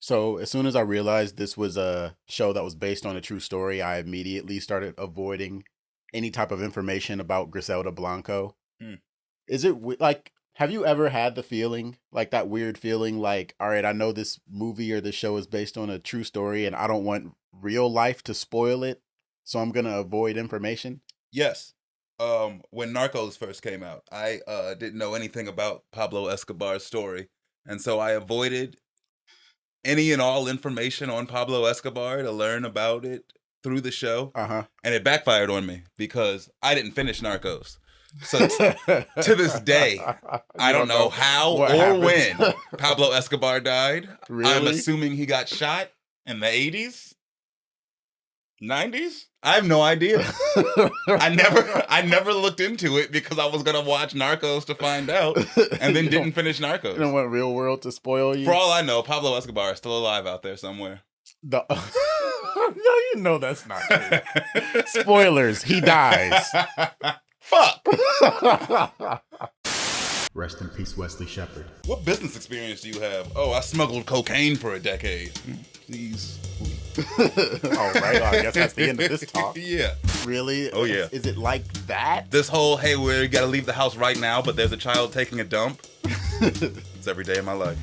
So as soon as I realized this was a show that was based on a true story, I immediately started avoiding any type of information about Griselda Blanco. Mm. Is it like, have you ever had the feeling, like that weird feeling like, all right, I know this movie or this show is based on a true story and I don't want real life to spoil it, so I'm going to avoid information? Yes. When Narcos first came out, I didn't know anything about Pablo Escobar's story, and so I avoided any and all information on Pablo Escobar to learn about it through the show. Uh-huh. And it backfired on me because I didn't finish Narcos. So to this day, I don't know how or happens. when Pablo Escobar died. Really? I'm assuming he got shot in the 80s, 90s. I have no idea. I never looked into it because I was gonna watch Narcos to find out, and then didn't finish Narcos. You don't want real world to spoil you? For all I know, Pablo Escobar is still alive out there somewhere. No, you know that's not true. Spoilers, he dies. Fuck! Rest in peace, Wesley Shepard. What business experience do you have? Oh, I smuggled cocaine for a decade. Please. All right, well, I guess that's the end of this talk. Yeah. Really? Oh, yeah. Is it like that? This whole, hey, we gotta leave the house right now, but there's a child taking a dump. It's every day of my life.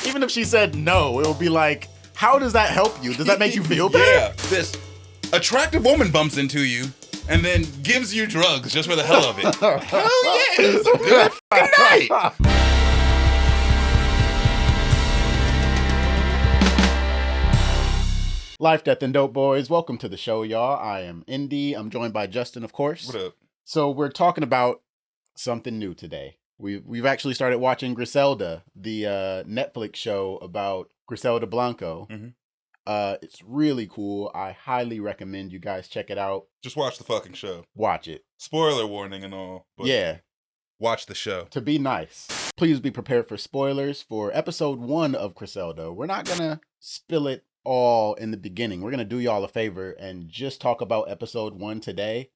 Even if she said no, it would be like, how does that help you? Does that make you feel better? Yeah. This attractive woman bumps into you and then gives you drugs just for the hell of it. Hell yeah! It's a good fucking night! Life, Death, and Dope Boys. Welcome to the show, y'all. I am Indy. I'm joined by Justin, of course. What up? So we're talking about something new today. We've actually started watching Griselda, the Netflix show about Griselda Blanco. Mm-hmm. It's really cool. I highly recommend you guys check it out. Just watch the fucking show. Watch it. Spoiler warning and all. But Yeah. Watch the show. To be nice. Please be prepared for spoilers for episode 1 of Griselda. We're not going to spill it all in the beginning. We're going to do y'all a favor and just talk about episode 1 today.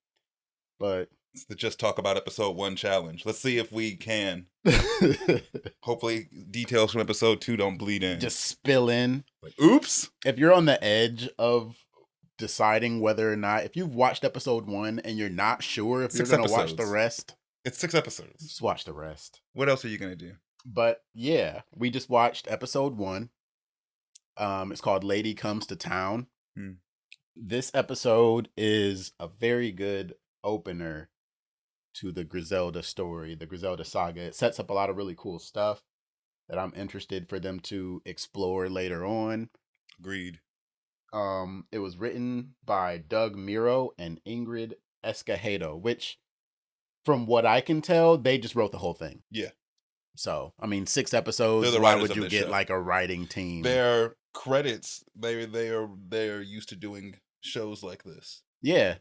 But it's the Just Talk About Episode 1 challenge. Let's see if we can. Hopefully details from episode 2 don't bleed in. Just spill in. Like, oops. If you're on the edge of deciding whether or not, if you've watched episode 1 and you're not sure if you're going to watch the rest. It's 6 episodes. Just watch the rest. What else are you going to do? But yeah, we just watched episode 1. It's called Lady Comes to Town. This episode is a very good opener to the Griselda story, the Griselda saga. It sets up a lot of really cool stuff that I'm interested for them to explore later on. Agreed. It was written by Doug Miro and Ingrid Escajedo, which, from what I can tell, they just wrote the whole thing. Yeah. So, I mean, 6 episodes. The why would you get show. Like a writing team? Their credits, they're used to doing shows like this. Yeah.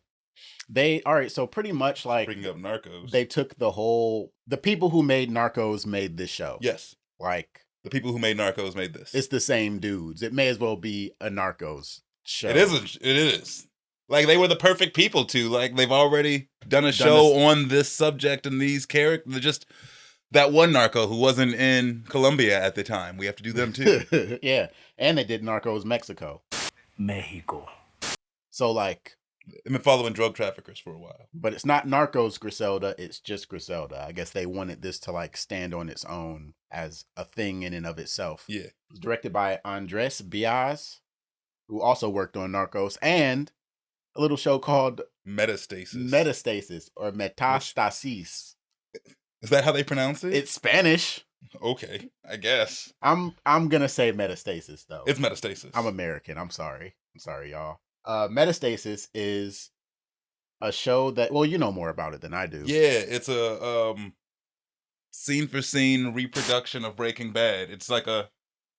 All right, so pretty much like bringing up Narcos. They took the people who made Narcos made this show. Yes. Like the people who made Narcos made this. It's the same dudes. It may as well be a Narcos show. It is. Like, they were the perfect people to. Like, they've already done a show on this subject and these characters. Just that one narco who wasn't in Colombia at the time. We have to do them too. Yeah. And they did Narcos Mexico. Mexico. So, like, they've been following drug traffickers for a while. But it's not Narcos Griselda. It's just Griselda. I guess they wanted this to, like, stand on its own as a thing in and of itself. Yeah. It was directed by Andres Biaz, who also worked on Narcos, and a little show called Metastasis or Metastasis. Is that how they pronounce it? It's Spanish. Okay, I guess. I'm gonna say Metastasis though. It's Metastasis. I'm American. I'm sorry, y'all. Metastasis is a show that, well, you know more about it than I do. Yeah, it's a scene for scene reproduction of Breaking Bad. It's like a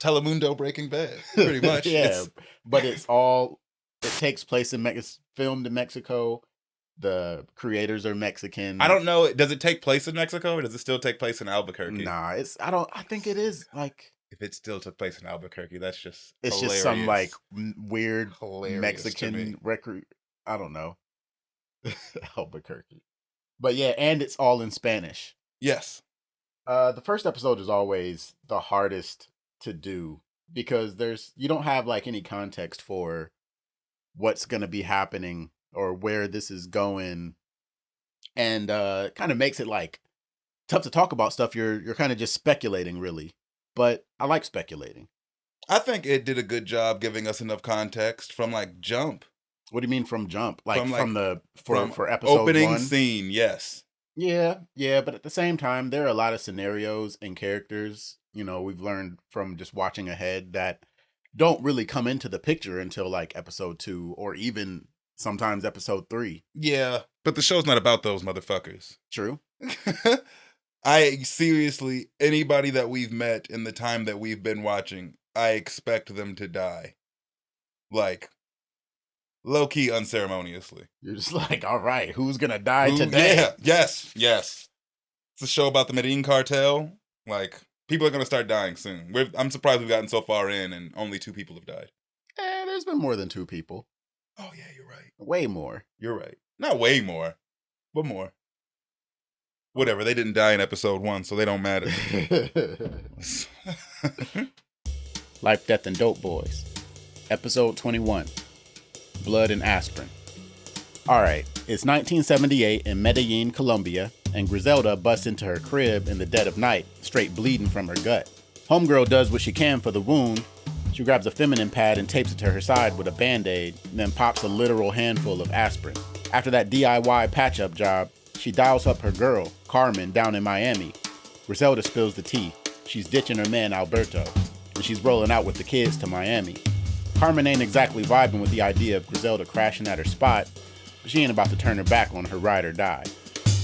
Telemundo Breaking Bad, pretty much. Yeah, but it takes place it's filmed in Mexico. The creators are Mexican. I don't know. Does it take place in Mexico or does it still take place in Albuquerque? Nah, I think it is like. If it still took place in Albuquerque, that's just it's hilarious. Just some like weird hilarious Mexican record. I don't know. Albuquerque. But yeah, and it's all in Spanish. Yes. The first episode is always the hardest to do because you don't have like any context for what's going to be happening or where this is going, and kind of makes it like tough to talk about stuff. You're kind of just speculating, really. But I like speculating. I think it did a good job giving us enough context from like jump. What do you mean from jump? Like from for episode opening 1? Scene, yes. Yeah, but at the same time, there are a lot of scenarios and characters, we've learned from just watching ahead that don't really come into the picture until like episode 2 or even sometimes episode 3. Yeah, but the show's not about those motherfuckers. True. I seriously, anybody that we've met in the time that we've been watching, I expect them to die. Like, low-key unceremoniously. You're just like, all right, who's gonna die today? Yeah, yes. It's a show about the Medellin cartel. Like, people are gonna start dying soon. I'm surprised we've gotten so far in and only 2 people have died. There's been more than 2 people. Oh, yeah, you're right. Way more. You're right. Not way more, but more. Whatever, they didn't die in episode 1, so they don't matter. Life, Death, and Dopeboys. Episode 21. Blood and Aspirin. Alright, it's 1978 in Medellin, Colombia, and Griselda busts into her crib in the dead of night, straight bleeding from her gut. Homegirl does what she can for the wound. She grabs a feminine pad and tapes it to her side with a band-aid, and then pops a literal handful of aspirin. After that DIY patch-up job, she dials up her girl, Carmen, down in Miami. Griselda spills the tea. She's ditching her man, Alberto, and she's rolling out with the kids to Miami. Carmen ain't exactly vibing with the idea of Griselda crashing at her spot, but she ain't about to turn her back on her ride or die.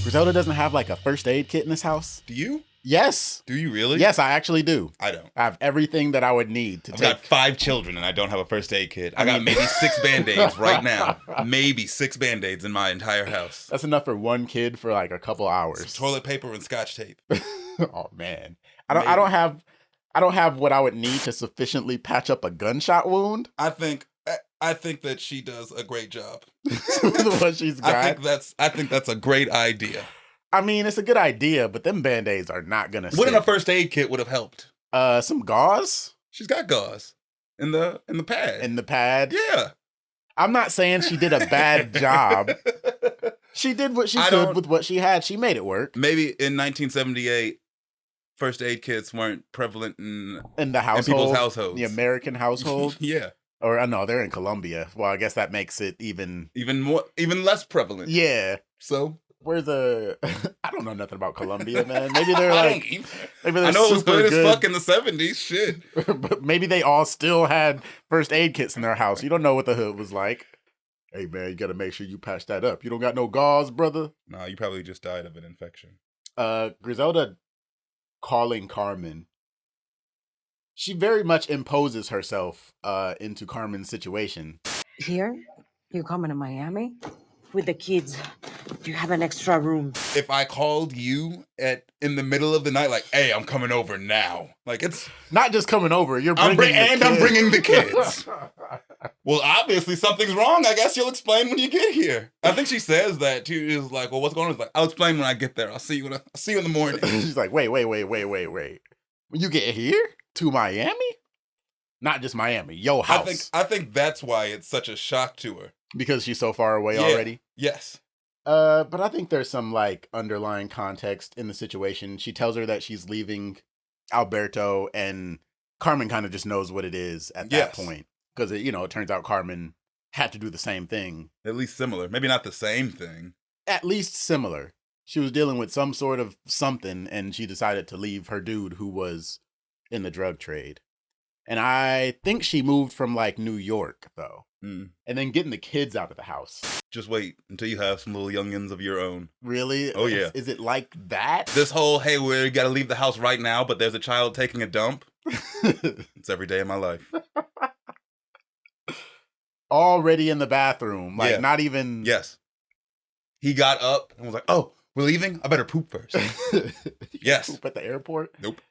Griselda doesn't have like a first aid kit in this house. Do you? Yes. Do you really? Yes, I actually do. I don't. I have everything that I would need to I've got 5 children and I don't have a first aid kit. I got maybe 6 Band-Aids right now. Maybe 6 Band-Aids in my entire house. That's enough for one kid for like a couple hours. Some toilet paper and Scotch tape. Oh man. I don't have what I would need to sufficiently patch up a gunshot wound. I think that she does a great job with what she's got. I think that's a great idea. I mean, it's a good idea, but them Band-Aids are not gonna stick. Wouldn't a first aid kit would have helped? Some gauze? She's got gauze in the pad. In the pad? Yeah. I'm not saying she did a bad job. She did what she could with what she had. She made it work. Maybe in 1978, first aid kits weren't prevalent in the household, in people's households. The American household. Yeah. Or no, they're in Colombia. Well, I guess that makes it even less prevalent. Yeah. So where's I don't know nothing about Colombia, man. Maybe they're like maybe they're I know it was good as fuck in the 70s. Shit. But maybe they all still had first aid kits in their house. You don't know what the hood was like. Hey man, you gotta make sure you patch that up. You don't got no gauze, brother? Nah, you probably just died of an infection. Griselda calling Carmen. She very much imposes herself into Carmen's situation. Here? You coming to Miami? With the kids. You have an extra room. If I called you in the middle of the night, like, hey, I'm coming over now. Like, it's not just coming over, I'm bringing the kids. Well, obviously something's wrong. I guess you'll explain when you get here. I think she says that too. She's like, well, what's going on? She's like, I'll explain when I get there. I'll see you in the morning. She's like, wait. When you get here to Miami? Not just Miami, your house. I think that's why it's such a shock to her. Because she's so far away already? Yes. But I think there's some like underlying context in the situation. She tells her that she's leaving Alberto, and Carmen kind of just knows what it is at that point. Because it turns out Carmen had to do the same thing. At least similar. Maybe not the same thing. At least similar. She was dealing with some sort of something, and she decided to leave her dude who was in the drug trade. And I think she moved from like New York though. And then getting the kids out of the house. Just wait until you have some little youngins of your own. Really? Oh, yeah. Is it like that? This whole, hey, we got to leave the house right now, but there's a child taking a dump. It's every day of my life. Already in the bathroom. Like, not even... Yes. He got up and was like, oh, we're leaving? I better poop first. Yes. Poop at the airport? Nope.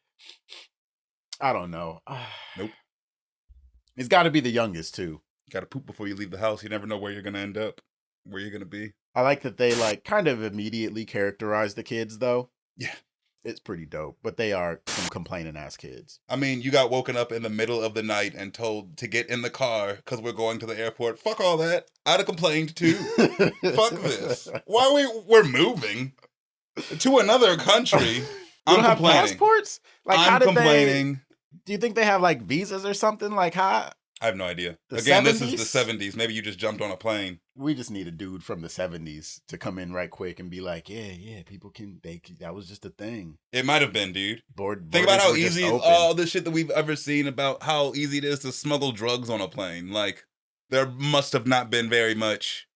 I don't know. Nope. It's got to be the youngest, too. Got to poop before you leave the house. You never know where you're going to end up, where you're going to be. I like that they like kind of immediately characterize the kids, though. Yeah. It's pretty dope, but they are some complaining ass kids. I mean, you got woken up in the middle of the night and told to get in the car because we're going to the airport. Fuck all that. I'd have complained too. Fuck this. We're moving to another country. You I'm don't have complaining. passports? Like, I'm how did complaining. Do you think they have like visas or something? Like, how? I have no idea. The Again, 70s? this is the 70s. Maybe you just jumped on a plane. We just need a dude from the 70s to come in right quick and be like, yeah, people can, that was just a thing. It might have been, dude. Borders Think about how were just easy open. all the shit that we've ever seen about how easy it is to smuggle drugs on a plane. Like, there must have not been very much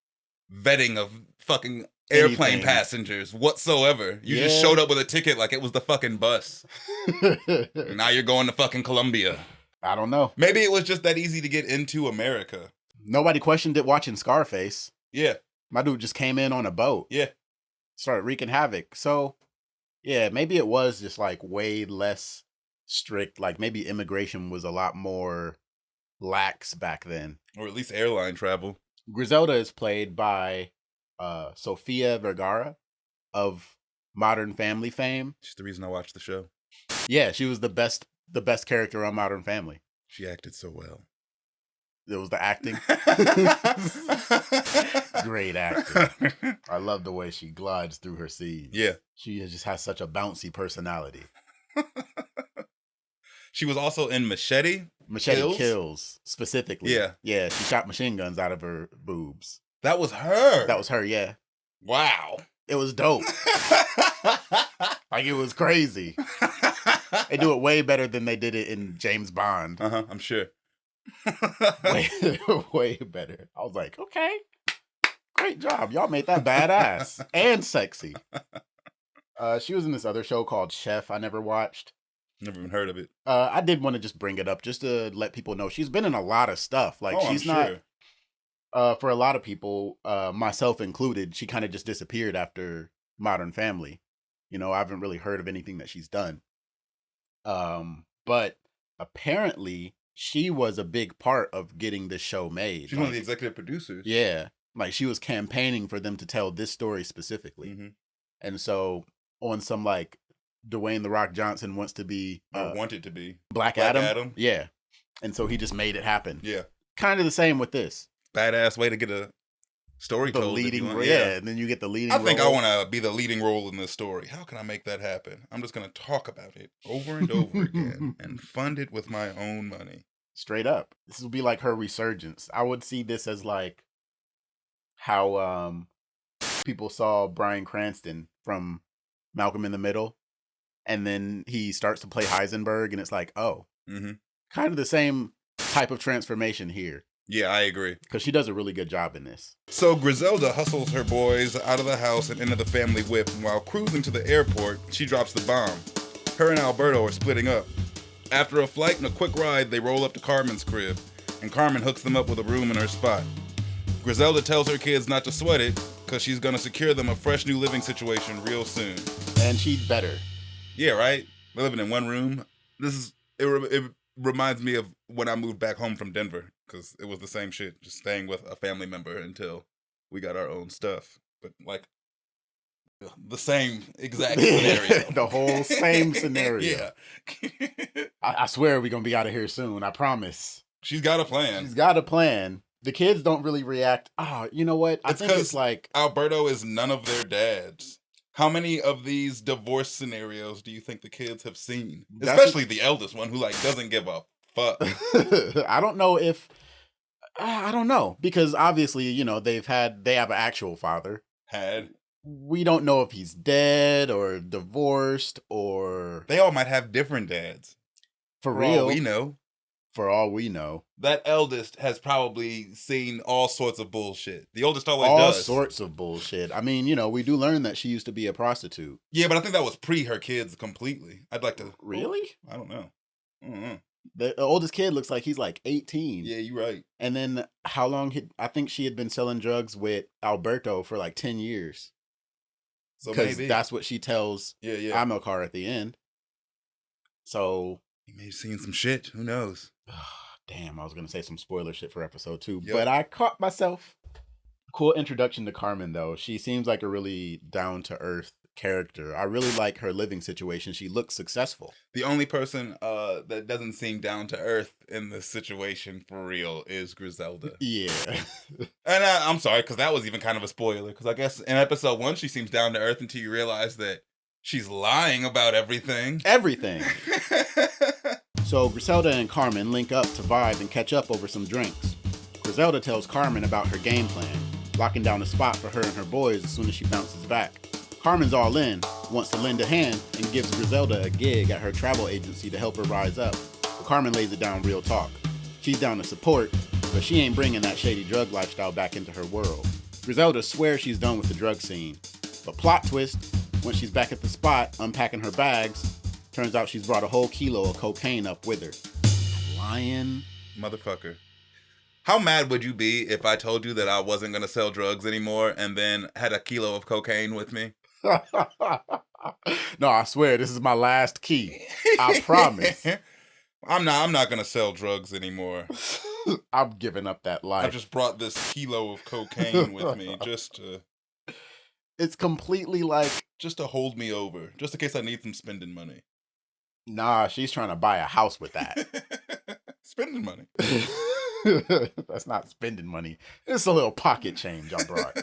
vetting of fucking airplane Anything. passengers whatsoever. You just Yeah. showed up with a ticket like it was the fucking bus. Now you're going to fucking Colombia. I don't know. Maybe it was just that easy to get into America. Nobody questioned it watching Scarface. Yeah, My dude just came in on a boat. yeah. Started wreaking havoc. So, yeah, maybe it was just like way less strict. Like maybe immigration was a lot more lax back then. Or at least airline travel. Griselda is played by Sofia Vergara of Modern Family fame. She's the reason I watched the show. Yeah, she was the best character on Modern Family. She acted so well. It was the acting. Great acting. I love the way she glides through her scenes. Yeah. She just has such a bouncy personality. She was also in Machete. Machete Kills, specifically. Yeah. Yeah, she shot machine guns out of her boobs. That was her. That was her, yeah. Wow. It was dope. Like, it was crazy. They do it way better than they did it in James Bond. I'm sure. Way better. I was like, okay, great job. Y'all made that badass and sexy. She was in this other show called Chef I never watched. Never even heard of it. I did want to just bring it up just to let people know she's been in a lot of stuff. Like, I'm she's not, for a lot of people, myself included, she kind of just disappeared after Modern Family. You know, I haven't really heard of anything that she's done. But apparently she was a big part of getting this show made. She's one of the executive producers. Yeah. Like, she was campaigning for them to tell this story specifically. Mm-hmm. And so on some like Dwayne The Rock Johnson wants to be wanted to be Black Adam. Yeah. And so he just made it happen. Yeah. Kind of the same with this. Badass way to get a story The told. leading role. Yeah. And then you get the leading I think role. I want to be the leading role in this story. How can I make that happen? I'm just going to talk about it over and over again and fund it with my own money. Straight up. This will be like her resurgence. I would see this as like how people saw Bryan Cranston from Malcolm in the Middle, and then he starts to play Heisenberg, and it's like, oh, kind of the same type of transformation here. Yeah, I agree. Because she does a really good job in this. So Griselda hustles her boys out of the house and into the family whip, and while cruising to the airport, she drops the bomb. Her and Alberto are splitting up. After a flight and a quick ride, they roll up to Carmen's crib, and Carmen hooks them up with a room in her spot. Griselda tells her kids not to sweat it, because she's going to secure them a fresh new living situation real soon. And she's better. Yeah, right? We're living in one room. It reminds me of when I moved back home from Denver, because it was the same shit, just staying with a family member until we got our own stuff. But, like, the same exact scenario. The whole same scenario. Yeah. I swear we're going to be out of here soon. I promise. She's got a plan. She's got a plan. The kids don't really react. Oh, you know what? I think it's like Alberto is none of their dads. How many of these divorce scenarios do you think the kids have seen? Especially the eldest one, who like doesn't give a fuck. I don't know if I don't know, because obviously, you know, they have an actual father. We don't know if he's dead or divorced or they all might have different dads. For real, all we know. For all we know, that eldest has probably seen all sorts of bullshit. The oldest always All does. sorts of bullshit. I mean, you know, we do learn that she used to be a prostitute. Yeah, but I think that was pre her kids completely. I'd like to. Really? I don't know. The oldest kid looks like he's like 18. Yeah, you're right. And then how long? I think she had been selling drugs with Alberto for like 10 years. So because maybe that's what she tells Amilcar at the end. So you may have seen some shit. Who knows? Damn, I was gonna say some spoiler shit for episode 2, but I caught myself. Cool introduction to Carmen though. She seems like a really down to earth character. I really like her living situation. She looks successful. The only person that doesn't seem down to earth in this situation for real is Griselda. Yeah. And I'm sorry, because that was even kind of a spoiler. Because I guess in episode 1, she seems down to earth until you realize that she's lying about everything. Everything. So Griselda and Carmen link up to vibe and catch up over some drinks. Griselda tells Carmen about her game plan, locking down a spot for her and her boys as soon as she bounces back. Carmen's all in, wants to lend a hand, and gives Griselda a gig at her travel agency to help her rise up. But Carmen lays it down real talk. She's down to support, but she ain't bringing that shady drug lifestyle back into her world. Griselda swears she's done with the drug scene. But plot twist, when she's back at the spot, unpacking her bags, turns out she's brought a whole kilo of cocaine up with her. Lying. Motherfucker. How mad would you be if I told you that I wasn't going to sell drugs anymore and then had a kilo of cocaine with me? No, I swear, this is my last key. I promise. I'm not going to sell drugs anymore. I'm giving up that life. I just brought this kilo of cocaine with me just to... It's completely like... Just to hold me over. Just in case I need some spending money. Nah, she's trying to buy a house with that. Spending money. That's not spending money. It's a little pocket change I brought.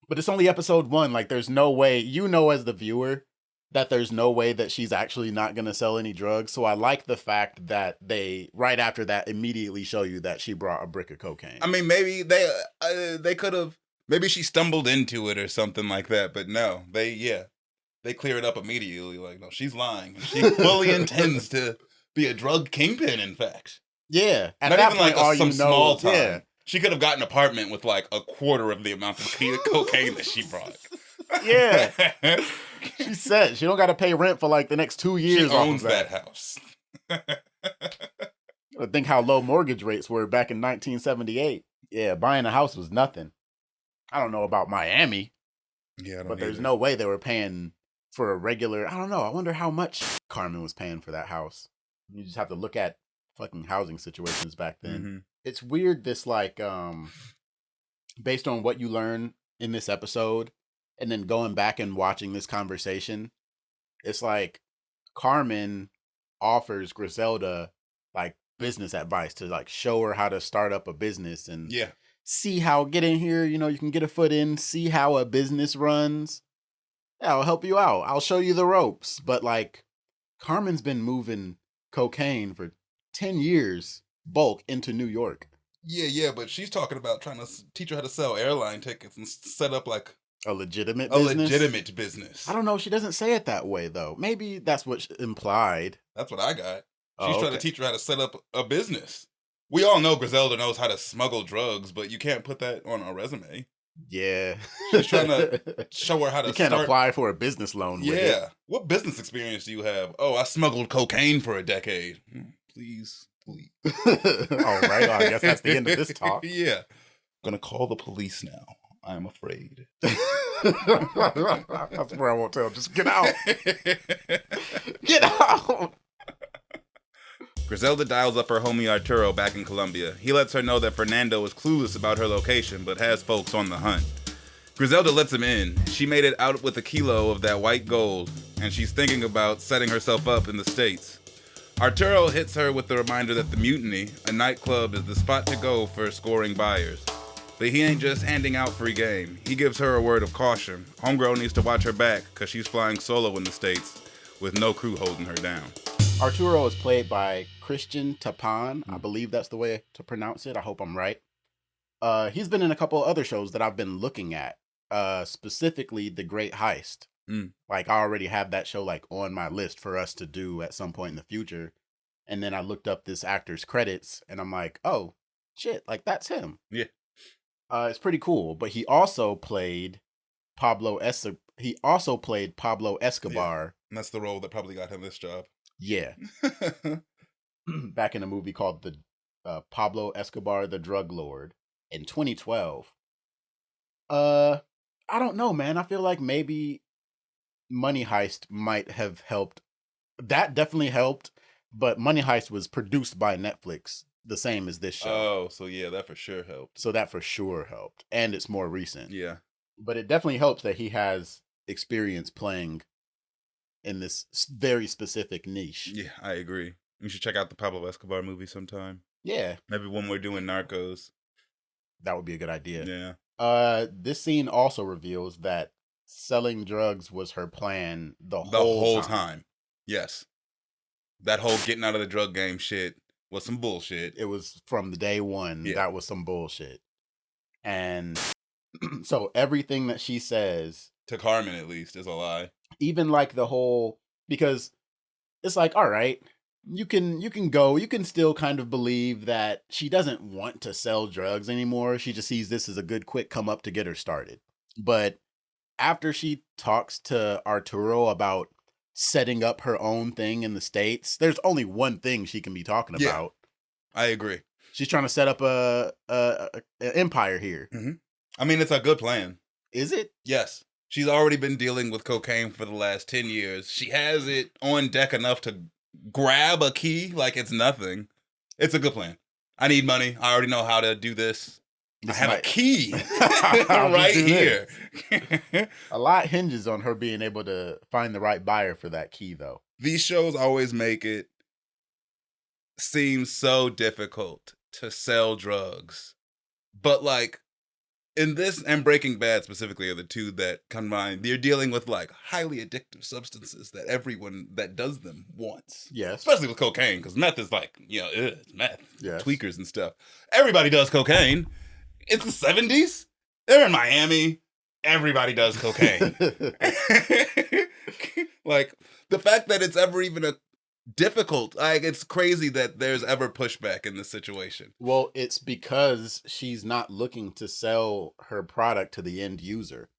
But it's only episode 1. Like, there's no way, as the viewer, that there's no way that she's actually not going to sell any drugs. So I like the fact that they, right after that, immediately show you that she brought a brick of cocaine. I mean, maybe they could have, maybe she stumbled into it or something like that. But no, they clear it up immediately. Like, no, she's lying. She fully intends to be a drug kingpin, in fact. Yeah. At Not that even point, like all some you know, small time. Yeah. She could have gotten an apartment with like a quarter of the amount of cocaine that she brought. Yeah. She said she don't got to pay rent for like the next 2 years. She owns that house. I think how low mortgage rates were back in 1978. Yeah, buying a house was nothing. I don't know about Miami. Yeah, but there's no way they were paying for a regular. I don't know. I wonder how much Carmen was paying for that house. You just have to look at fucking housing situations back then. Mm-hmm. It's weird. This like, based on what you learn in this episode, and then going back and watching this conversation, it's like Carmen offers Griselda like business advice to like show her how to start up a business and see how get in here. You know, you can get a foot in, see how a business runs. Yeah, I'll help you out. I'll show you the ropes. But like, Carmen's been moving cocaine for 10 years, bulk into New York. Yeah, but she's talking about trying to teach her how to sell airline tickets and set up like a legitimate business. I don't know. She doesn't say it that way though. Maybe that's what implied. That's what I got. She's trying to teach her how to set up a business. We all know Griselda knows how to smuggle drugs, but you can't put that on a resume. Yeah. She's trying to show her how to You can't apply for a business loan with it. What business experience do you have? Oh, I smuggled cocaine for a decade. Please. All right. Well, I guess that's the end of this talk. Yeah. I'm going to call the police now. I'm afraid. That's where I won't tell. Just get out. Get out. Griselda dials up her homie Arturo back in Colombia. He lets her know that Fernando is clueless about her location, but has folks on the hunt. Griselda lets him in. She made it out with a kilo of that white gold, and she's thinking about setting herself up in the States. Arturo hits her with the reminder that the Mutiny, a nightclub, is the spot to go for scoring buyers. But he ain't just handing out free game. He gives her a word of caution. Homegirl needs to watch her back, because she's flying solo in the States, with no crew holding her down. Arturo is played by Christian Tapan. I believe that's the way to pronounce it. I hope I'm right. He's been in a couple other shows that I've been looking at, specifically The Great Heist. Like, I already have that show like on my list for us to do at some point in the future. And then I looked up this actor's credits, and I'm like, oh, shit, like, that's him. Yeah. It's pretty cool. But he also played Pablo Escobar. Yeah. And that's the role that probably got him this job. Yeah. Back in a movie called the Pablo Escobar, the Drug Lord in 2012. I don't know, man. I feel like maybe Money Heist might have helped. That definitely helped, but Money Heist was produced by Netflix, the same as this show. Oh, so yeah, that for sure helped. So that for sure helped. And it's more recent. Yeah. But it definitely helps that he has experience playing in this very specific niche. Yeah, I agree. You should check out the Pablo Escobar movie sometime. Yeah. Maybe when we're doing Narcos. That would be a good idea. Yeah. This scene also reveals that selling drugs was her plan the The whole time. Yes. That whole getting out of the drug game shit was some bullshit. It was from the day one. Yeah. That was some bullshit. And so everything that she says to Carmen, at least, is a lie. Even like the whole, because it's like, all right, you can still kind of believe that she doesn't want to sell drugs anymore. She just sees this as a good quick come up to get her started. But after she talks to Arturo about setting up her own thing in the States, there's only one thing she can be talking about. I agree. She's trying to set up a empire here. Mm-hmm. I mean, it's a good plan. Is it? Yes. She's already been dealing with cocaine for the last 10 years. She has it on deck enough to grab a key like it's nothing. It's a good plan. I need money. I already know how to do this. I have a key right here. A lot hinges on her being able to find the right buyer for that key, though. These shows always make it seem so difficult to sell drugs. But like, in this and Breaking Bad specifically are the two that come to mind. They're dealing with like highly addictive substances that everyone that does them wants. Yes. Especially with cocaine, because meth is like, it's meth. Yes. Tweakers and stuff. Everybody does cocaine. It's the 70s. They're in Miami. Everybody does cocaine. Like, the fact that it's ever even a difficult, like, it's crazy that there's ever pushback in this situation. Well, it's because she's not looking to sell her product to the end user.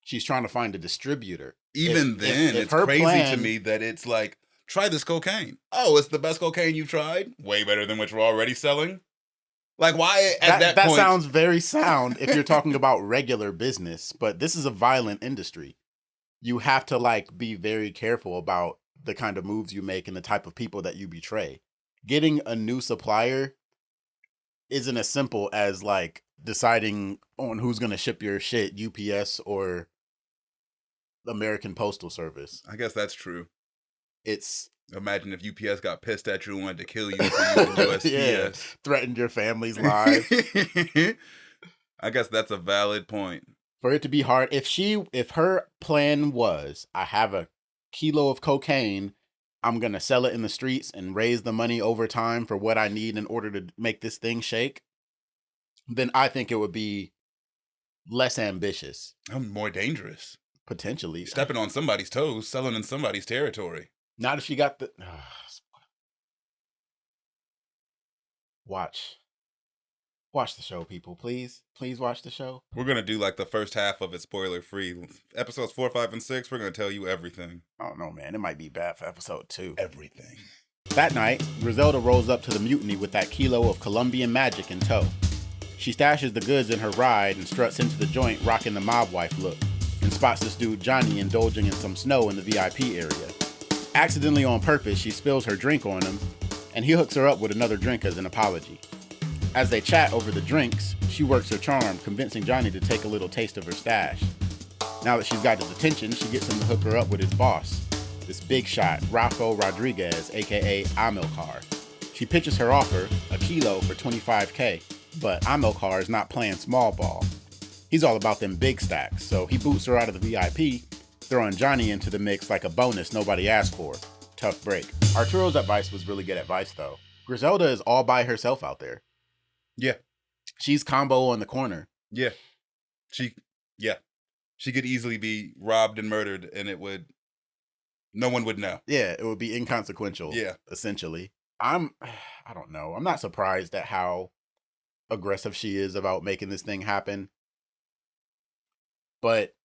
She's trying to find a distributor. Even then, it's crazy to me that it's like, try this cocaine. Oh, it's the best cocaine you've tried? Way better than what you're already selling? Like, why at that point? That sounds very sound if you're talking about regular business, but this is a violent industry. You have to like be very careful about the kind of moves you make and the type of people that you betray. Getting a new supplier isn't as simple as like deciding on who's going to ship your shit, UPS or American Postal Service. I guess that's true. It's imagine if UPS got pissed at you and wanted to kill you for using USPS. Yeah, threatened your family's lives. I guess that's a valid point. For it to be hard, if her plan was, I have a kilo of cocaine, I'm going to sell it in the streets and raise the money over time for what I need in order to make this thing shake, then I think it would be less ambitious. I'm more dangerous. Potentially. Stepping on somebody's toes, selling in somebody's territory. Not if she got the... Watch the show, people. Please watch the show. We're going to do like the first half of it spoiler free. Episodes 4, 5, and 6, we're going to tell you everything. I don't know, man. It might be bad for episode 2. Everything. That night, Griselda rolls up to the Mutiny with that kilo of Colombian magic in tow. She stashes the goods in her ride and struts into the joint rocking the mob wife look, and spots this dude Johnny indulging in some snow in the VIP area. Accidentally on purpose, she spills her drink on him, and he hooks her up with another drink as an apology. As they chat over the drinks, she works her charm, convincing Johnny to take a little taste of her stash. Now that she's got his attention, she gets him to hook her up with his boss, this big shot, Rafa Rodriguez, aka Amilcar. She pitches her offer, a kilo for $25K, but Amilcar is not playing small ball. He's all about them big stacks, so he boots her out of the VIP, throwing Johnny into the mix like a bonus nobody asked for. Tough break. Arturo's advice was really good advice, though. Griselda is all by herself out there. Yeah. She's combo on the corner. Yeah. She could easily be robbed and murdered and no one would know. Yeah, it would be inconsequential. Yeah. Essentially. I don't know. I'm not surprised at how aggressive she is about making this thing happen. But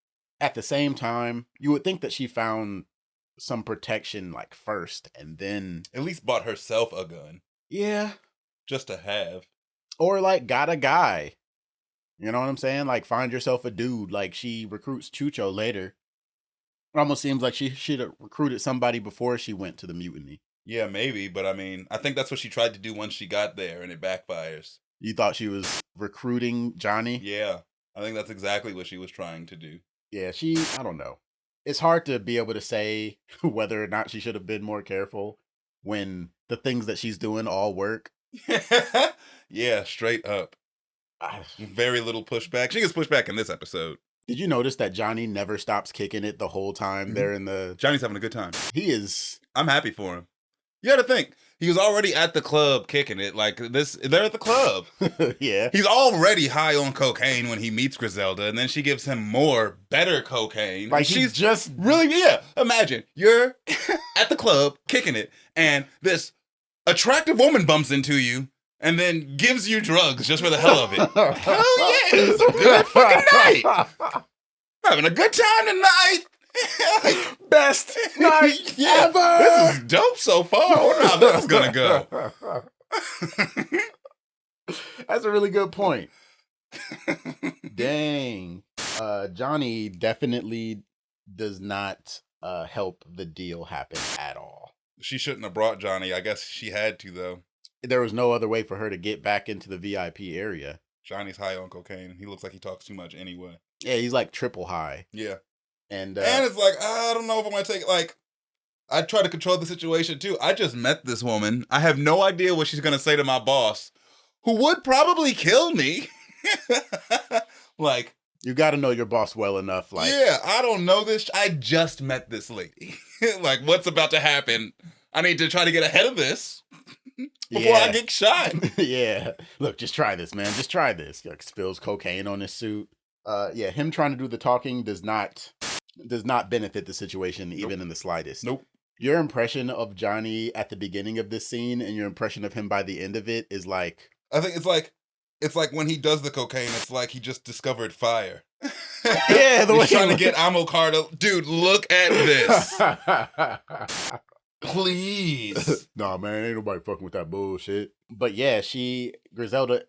at the same time, you would think that she found some protection like first and then at least bought herself a gun. Yeah. Just to have. Or like got a guy. You know what I'm saying? Like find yourself a dude. Like she recruits Chucho later. It almost seems like she should have recruited somebody before she went to the Mutiny. Yeah, maybe. But I mean, I think that's what she tried to do once she got there and it backfires. You thought she was recruiting Johnny? Yeah. I think that's exactly what she was trying to do. Yeah, I don't know. it's hard to be able to say whether or not she should have been more careful when the things that she's doing all work. Yeah, straight up. Very little pushback. She gets pushback in this episode. Did you notice that Johnny never stops kicking it the whole time they're in the... Johnny's having a good time. He is... I'm happy for him. You gotta think. He was already at the club kicking it. Like, they're at the club. Yeah. He's already high on cocaine when he meets Griselda, and then she gives him more, better cocaine. Like, she's just... Really, yeah. Imagine, you're at the club kicking it, and this attractive woman bumps into you, and then gives you drugs just for the hell of it. Hell yeah, it's a good fucking night. I'm having a good time tonight. Like, best night ever. This is dope so far. I wonder how this is gonna go. That's a really good point. Dang. Johnny definitely does not help the deal happen at all. She shouldn't have brought Johnny. I guess she had to, though. There was no other way for her to get back into the VIP area. Johnny's high on cocaine. He looks like he talks too much anyway. Yeah, he's like triple high. Yeah. And it's like, I don't know if I'm going to take it. Like, I try to control the situation, too. I just met this woman. I have no idea what she's going to say to my boss, who would probably kill me. Like... You got to know your boss well enough. Like, yeah, I don't know this. I just met this lady. Like, what's about to happen? I need to try to get ahead of this before I get shot. Yeah. Look, just try this, man. Just try this. Like, spills cocaine on his suit. Yeah, him trying to do the talking does not benefit the situation even in the slightest. Nope. Your impression of Johnny at the beginning of this scene and your impression of him by the end of it is like... I think it's like when he does the cocaine, it's like he just discovered fire. Yeah, He's trying to get Amilcar to... Dude, look at this. Please. Nah, man, ain't nobody fucking with that bullshit. But yeah, Griselda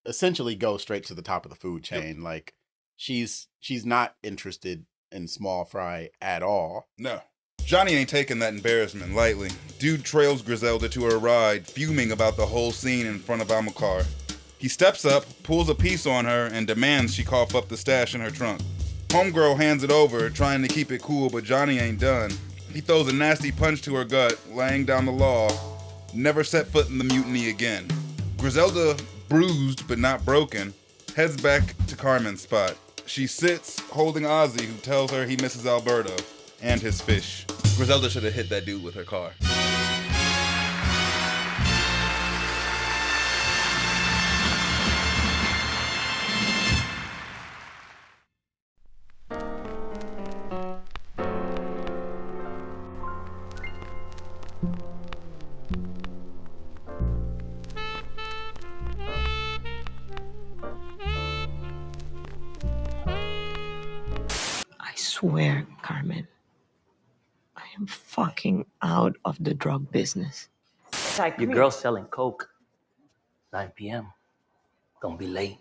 essentially goes straight to the top of the food chain. Yep. Like, she's not interested in small fry at all. No. Johnny ain't taking that embarrassment lightly. Dude trails Griselda to her ride, fuming about the whole scene in front of Amilcar. He steps up, pulls a piece on her, and demands she cough up the stash in her trunk. Homegirl hands it over, trying to keep it cool, but Johnny ain't done. He throws a nasty punch to her gut, laying down the law. Never set foot in the mutiny again. Griselda, bruised but not broken, heads back to Carmen's spot. She sits, holding Ozzy, who tells her he misses Alberto and his fish. Griselda should have hit that dude with her car. I swear, Carmen, I am fucking out of the drug business. Your girl's selling coke. 9 p.m. Don't be late.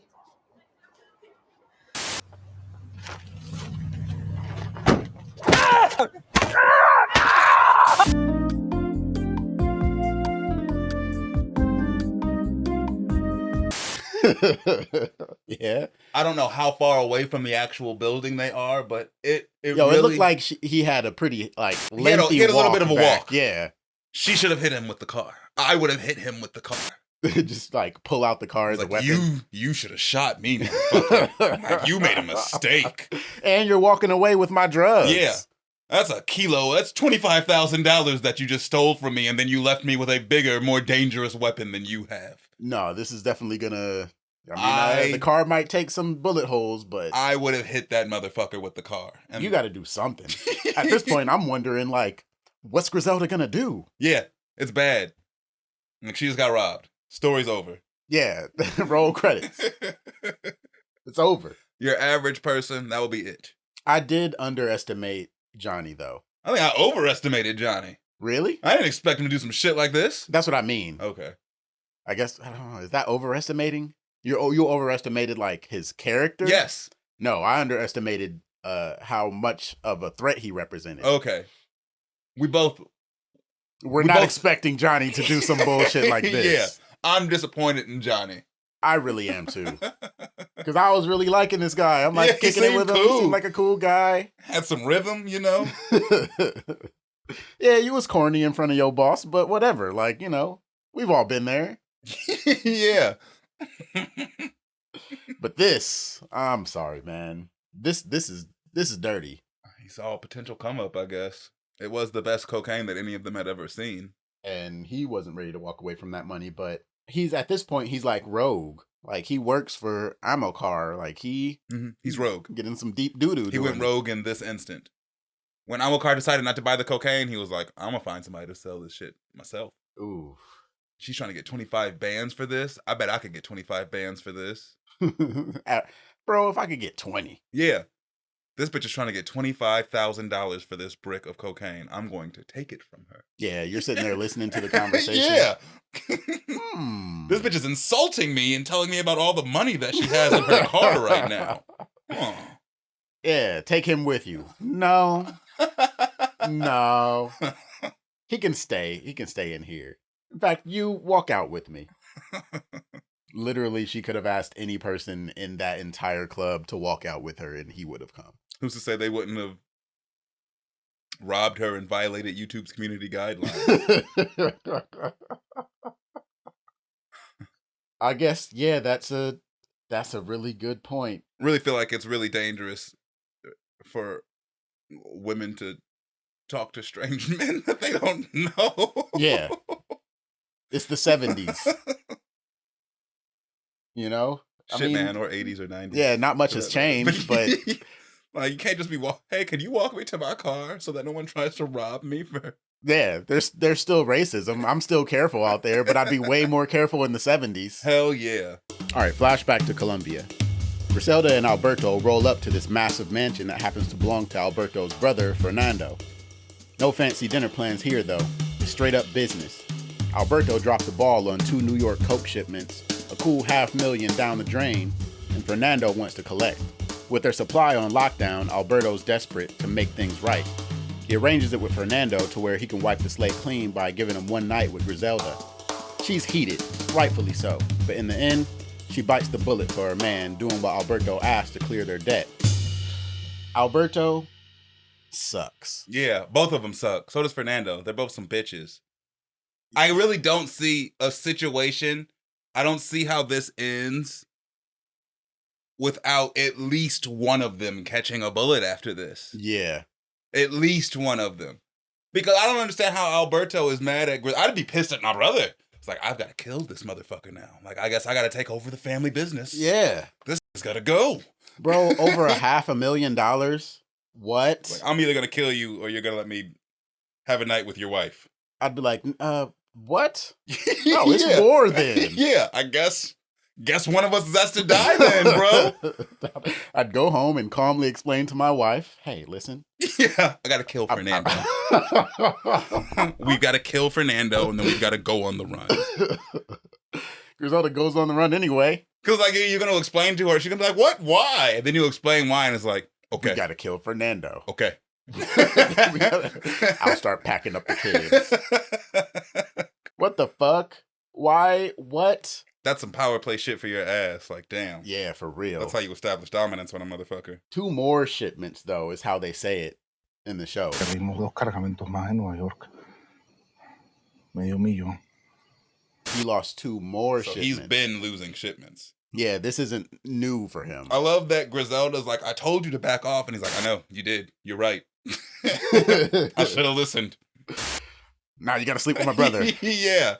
Yeah. I don't know how far away from the actual building they are, but it really... It looked like he had a pretty, like, lengthy he had a little bit of a back. walk. Yeah. She should have hit him with the car. I would have hit him with the car. Just, like, pull out the car as a weapon. You should have shot me, motherfucker. Like, you made a mistake. And you're walking away with my drugs. Yeah. That's a kilo. That's $25,000 that you just stole from me, and then you left me with a bigger, more dangerous weapon than you have. No, this is definitely gonna... I mean, the car might take some bullet holes, but... I would have hit that motherfucker with the car. And you gotta do something. At this point, I'm wondering, like, what's Griselda gonna do? Yeah, it's bad. Like, she just got robbed. Story's over. Yeah, roll credits. It's over. Your average person, that will be it. I did underestimate Johnny, though. I think I overestimated Johnny. Really? I didn't expect him to do some shit like this. That's what I mean. Okay. I guess, I don't know, is that overestimating? You overestimated, like, his character? Yes. No, I underestimated how much of a threat he represented. Okay. We're not expecting Johnny to do some bullshit like this. Yeah. I'm disappointed in Johnny. I really am, too. Because I was really liking this guy. I'm like kicking it with him. He seemed like a cool guy. Had some rhythm, you know? Yeah, you was corny in front of your boss, but whatever. Like, we've all been there. Yeah. But this, I'm sorry, man. This is dirty. He saw a potential come up, I guess. It was the best cocaine that any of them had ever seen. And he wasn't ready to walk away from that money, but at this point, he's like rogue. Like, he works for Amilcar. Like, he's rogue. Getting some deep doo-doo. He went rogue in this instant. When Amilcar decided not to buy the cocaine, he was like, I'm going to find somebody to sell this shit myself. Ooh. She's trying to get 25 bands for this. I bet I could get 25 bands for this. Bro, if I could get 20. Yeah. This bitch is trying to get $25,000 for this brick of cocaine. I'm going to take it from her. Yeah, you're sitting there listening to the conversation. Yeah. This bitch is insulting me and telling me about all the money that she has in her car right now. Huh. Yeah, take him with you. No. No. He can stay. He can stay in here. In fact, you walk out with me. Literally, she could have asked any person in that entire club to walk out with her and he would have come. Who's to say they wouldn't have robbed her and violated YouTube's community guidelines? I guess, yeah, that's a really good point. Really feel like it's really dangerous for women to talk to strange men that they don't know. Yeah. It's the 70s. You know? Man, or 80s or 90s. Yeah, not much has changed, but... Like, you can't just be, hey, can you walk me to my car so that no one tries to rob me for... Yeah, there's still racism. I'm still careful out there, but I'd be way more careful in the 70s. Hell yeah. All right, flashback to Colombia. Griselda and Alberto roll up to this massive mansion that happens to belong to Alberto's brother, Fernando. No fancy dinner plans here, though. It's straight up business. Alberto dropped the ball on 2 New York coke shipments, a cool $500,000 down the drain, and Fernando wants to collect. With their supply on lockdown, Alberto's desperate to make things right. He arranges it with Fernando to where he can wipe the slate clean by giving him one night with Griselda. She's heated, rightfully so, but in the end, she bites the bullet for her man, doing what Alberto asked to clear their debt. Alberto sucks. Yeah, both of them suck. So does Fernando. They're both some bitches. I really don't see a situation. I don't see how this ends without at least one of them catching a bullet after this. Yeah. At least one of them. Because I don't understand how Alberto is mad at I'd be pissed at my brother. It's like, I've got to kill this motherfucker now. Like, I guess I got to take over the family business. Yeah. This has got to go. Bro, over $500,000? What? Like, I'm either going to kill you or you're going to let me have a night with your wife. I'd be like, what? No, it's war then. Yeah, I guess one of us has to die then, bro. I'd go home and calmly explain to my wife, hey, listen. Yeah, I got to kill Fernando. We've got to kill Fernando, and then we've got to go on the run. Griselda goes on the run anyway. Because, like, you're going to explain to her. She's going to be like, what? Why? And then you explain why, and it's like, okay. We got to kill Fernando. Okay. I'll start packing up the kids. What the fuck? Why? What? That's some power play shit for your ass. Like, damn. Yeah, for real. That's how you establish dominance on a motherfucker. 2 more shipments, though, is how they say it in the show. Perdimos 2 cargamentos más en Nueva York. Medio millón. He lost 2 more shipments. He's been losing shipments. Yeah, this isn't new for him. I love that Griselda's like, I told you to back off. And he's like, I know, you did. You're right. I should have listened. Now you got to sleep with my brother. Yeah.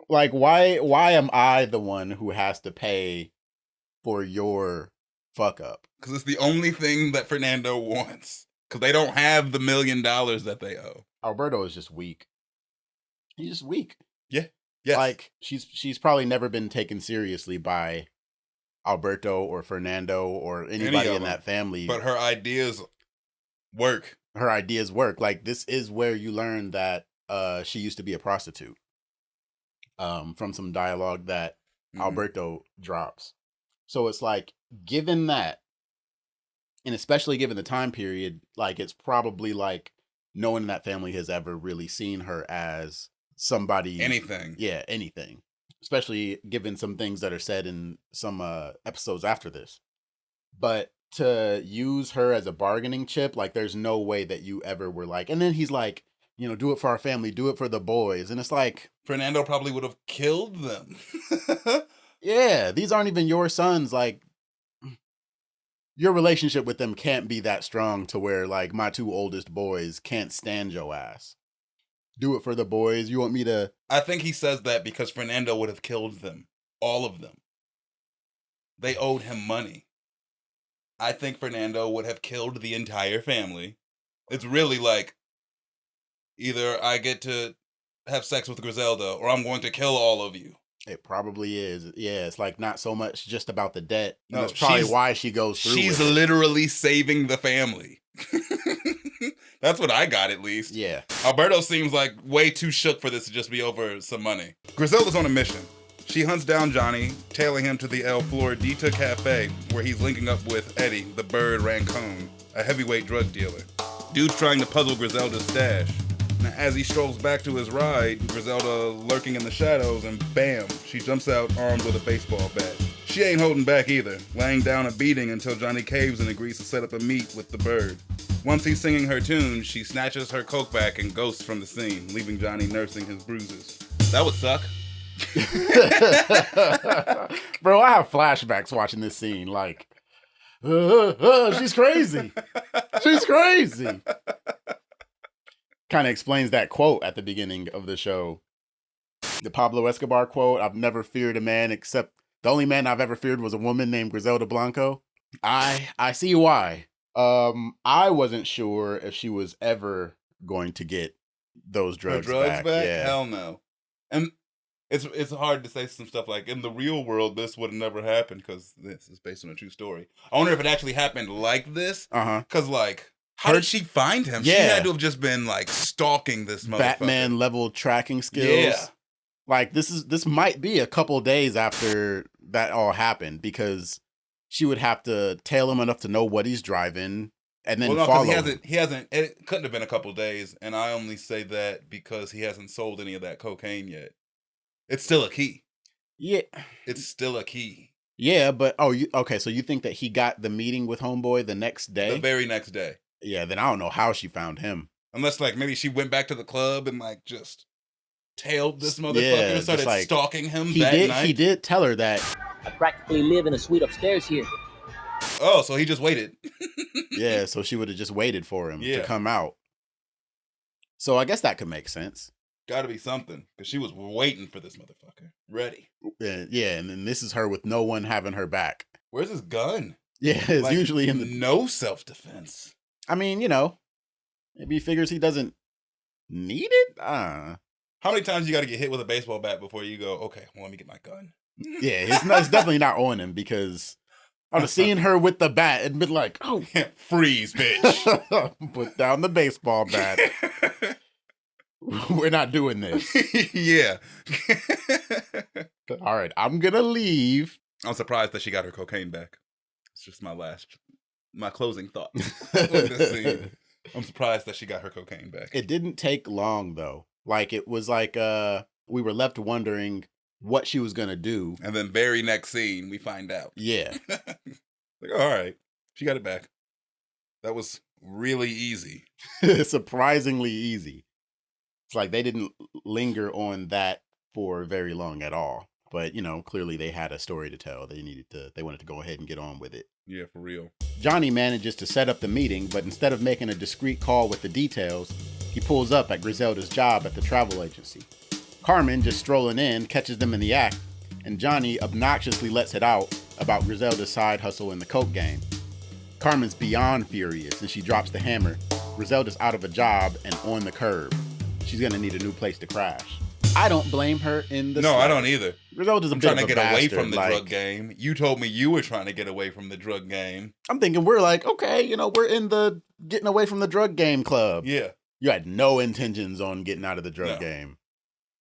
Like, why am I the one who has to pay for your fuck up? Because it's the only thing that Fernando wants. Because they don't have the $1 million that they owe. Alberto is just weak. He's just weak. Yeah. Yes. Like, she's probably never been taken seriously by Alberto or Fernando or anybody in that family. But her ideas work. Her ideas work. Like, this is where you learn that she used to be a prostitute. From some dialogue that Alberto drops. So it's like, given that, and especially given the time period, like, it's probably like no one in that family has ever really seen her as somebody. Anything. Yeah, anything. especially given some things that are said in some episodes after this. But to use her as a bargaining chip, like there's no way that you ever were like, and then he's like, you know, do it for our family, do it for the boys. And it's like, Fernando probably would have killed them. yeah, these aren't even your sons. Like, your relationship with them can't be that strong to where like my 2 oldest boys can't stand your ass. Do it for the boys. You want me to? I think he says that because Fernando would have killed them. All of them. They owed him money. I think Fernando would have killed the entire family. It's really like, either I get to have sex with Griselda or I'm going to kill all of you. It probably is. Yeah, it's like not so much just about the debt. No, that's probably why she goes through She's with it. literally saving the family. That's what I got, at least. Yeah. Alberto seems like way too shook for this to just be over some money. Griselda's on a mission. She hunts down Johnny, tailing him to the El Floridita Cafe, where he's linking up with Eddie, the bird Rancone, a heavyweight drug dealer. Dude's trying to puzzle Griselda's stash. Now, as he strolls back to his ride, Griselda lurking in the shadows, and bam, she jumps out armed with a baseball bat. She ain't holding back either, laying down a beating until Johnny caves and agrees to set up a meet with the bird. Once he's singing her tune, she snatches her coke back and ghosts from the scene, leaving Johnny nursing his bruises. That would suck. Bro, I have flashbacks watching this scene. Like, she's crazy. She's crazy. Kind of explains that quote at the beginning of the show. The Pablo Escobar quote, I've never feared a man except the only man I've ever feared was a woman named Griselda Blanco. I see why. I wasn't sure if she was ever going to get those drugs back. Yeah. Hell no. And it's hard to say some stuff like, in the real world, this would have never happened because this is based on a true story. I wonder if it actually happened like this. Because, like, how did she find him? Yeah. She had to have just been, like, stalking this motherfucker. Batman level tracking skills. Yeah. Like, this might be a couple days after that all happened, because she would have to tail him enough to know what he's driving and then follow him. He hasn't, it couldn't have been a couple days, and I only say that because he hasn't sold any of that cocaine yet. It's still a key. Yeah. It's still a key. Yeah, but, okay, so you think that he got the meeting with Homeboy the next day? The very next day. Yeah, then I don't know how she found him. Unless, like, maybe she went back to the club and, like, just tailed this motherfucker and started stalking him that night. He did tell her that. I practically live in a suite upstairs here. Oh, so he just waited. Yeah, so she would have just waited for him to come out. So I guess that could make sense. Gotta be something, because she was waiting for this motherfucker. Ready. Yeah, and then this is her with no one having her back. Where's his gun? Yeah, it's like, usually in the... No self-defense. I mean, you know, maybe he figures he doesn't need it? How many times you gotta get hit with a baseball bat before you go, okay, well, let me get my gun? Yeah, it's definitely not on him, because I would have seen her with the bat and been like, oh. Freeze, bitch. Put down the baseball bat. We're not doing this. Yeah. All right, I'm gonna leave. I'm surprised that she got her cocaine back. It's just my closing thought on this scene. I'm surprised that she got her cocaine back. It didn't take long though. Like, it was like we were left wondering what she was gonna do. And then very next scene we find out. Yeah. Like, all right, she got it back. That was really easy. Surprisingly easy. It's like they didn't linger on that for very long at all. But, you know, clearly they had a story to tell. They wanted to go ahead and get on with it. Yeah, for real. Johnny manages to set up the meeting, but instead of making a discreet call with the details, he pulls up at Griselda's job at the travel agency. Carmen, just strolling in, catches them in the act, and Johnny obnoxiously lets it out about Griselda's side hustle in the coke game. Carmen's beyond furious, and she drops the hammer. Griselda's out of a job and on the curb. She's gonna need a new place to crash. I don't blame her in the I don't either. Griselda's I'm trying to get away from the drug game. You told me you were trying to get away from the drug game. I'm thinking we're like, okay, you know, we're in the getting away from the drug game club. Yeah. You had no intentions on getting out of the drug game.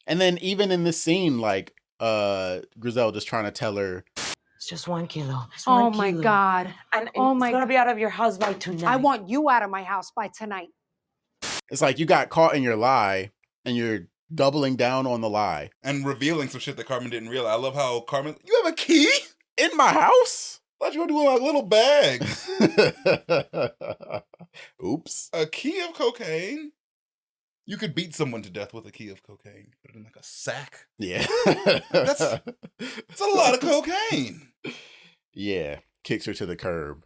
And then even in this scene, like, Griselda's trying to tell her, it's just 1 kilo. Oh my God. And it's gonna be out of your house by tonight. I want you out of my house by tonight. It's like you got caught in your lie and you're doubling down on the lie. And revealing some shit that Carmen didn't realize. I love how Carmen, you have a key? In my house? I thought you were doing like little bags. Oops. A key of cocaine? You could beat someone to death with a key of cocaine. Put it in like a sack. Yeah. That's a lot of cocaine. Yeah. Kicks her to the curb.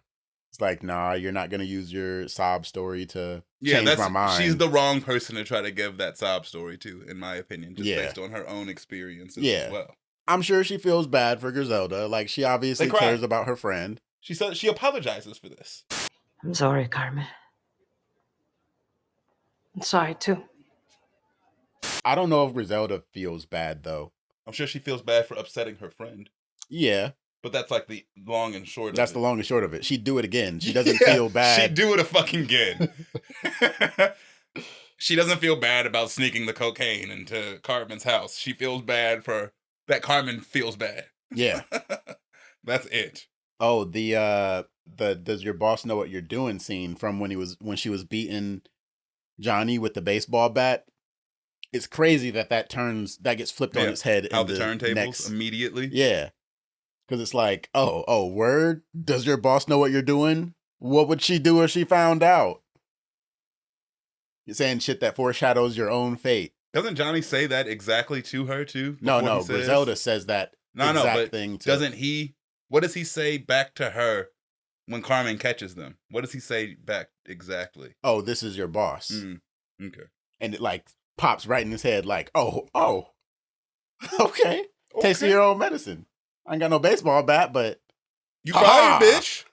It's like, nah, you're not going to use your sob story to change my mind. She's the wrong person to try to give that sob story to, in my opinion, just based on her own experiences as well. I'm sure she feels bad for Griselda. Like, she obviously cares about her friend. She said she apologizes for this. I'm sorry, Carmen. I'm sorry, too. I don't know if Griselda feels bad, though. I'm sure she feels bad for upsetting her friend. Yeah. But that's like the long and short of it. That's the long and short of it. She'd do it again. She doesn't feel bad. She'd do it a fucking again. She doesn't feel bad about sneaking the cocaine into Carmen's house. She feels bad for that Carmen feels bad. Yeah. That's it. Oh, the does your boss know what you're doing scene from when she was beating Johnny with the baseball bat. It's crazy that gets flipped on its head. How the turntables immediately. Yeah. Because it's like, oh, word? Does your boss know what you're doing? What would she do if she found out? You're saying shit that foreshadows your own fate. Doesn't Johnny say that exactly to her, too? No. Griselda says that exact thing, too. Doesn't he? What does he say back to her when Carmen catches them? What does he say back exactly? Oh, this is your boss. Okay. And it, like, pops right in his head like, oh. Okay. Taste of your own medicine. I ain't got no baseball bat, but... You fired, bitch!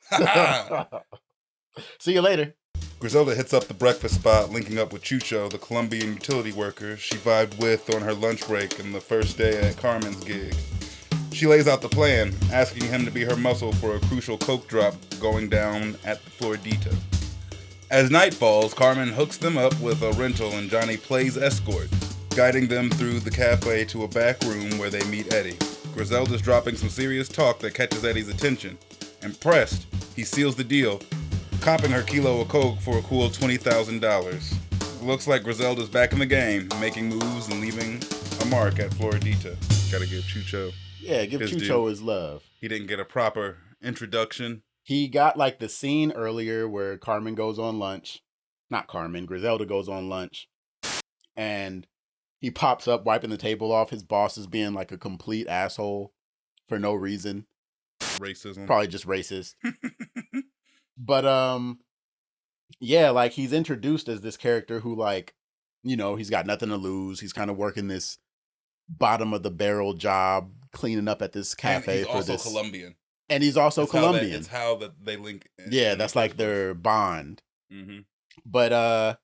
See you later. Griselda hits up the breakfast spot, linking up with Chucho, the Colombian utility worker she vibed with on her lunch break and the first day at Carmen's gig. She lays out the plan, asking him to be her muscle for a crucial coke drop going down at the Floridita. As night falls, Carmen hooks them up with a rental and Johnny plays escort, guiding them through the cafe to a back room where they meet Eddie. Griselda's dropping some serious talk that catches Eddie's attention. Impressed, he seals the deal, copping her kilo of coke for a cool $20,000. Looks like Griselda's back in the game, making moves and leaving a mark at Floridita. Gotta give Chucho. Yeah, give Chucho his love. He didn't get a proper introduction. He got like the scene earlier where Carmen goes on lunch. Not Carmen, Griselda goes on lunch. And he pops up wiping the table off. His boss is being like a complete asshole for no reason. Racism. Probably just racist. But yeah, like he's introduced as this character who, like, you know, he's got nothing to lose. He's kind of working this bottom of the barrel job, cleaning up at this cafe and he's also Colombian. And he's also Colombian. It's how they link. Yeah, that's like their bond. Mm-hmm. But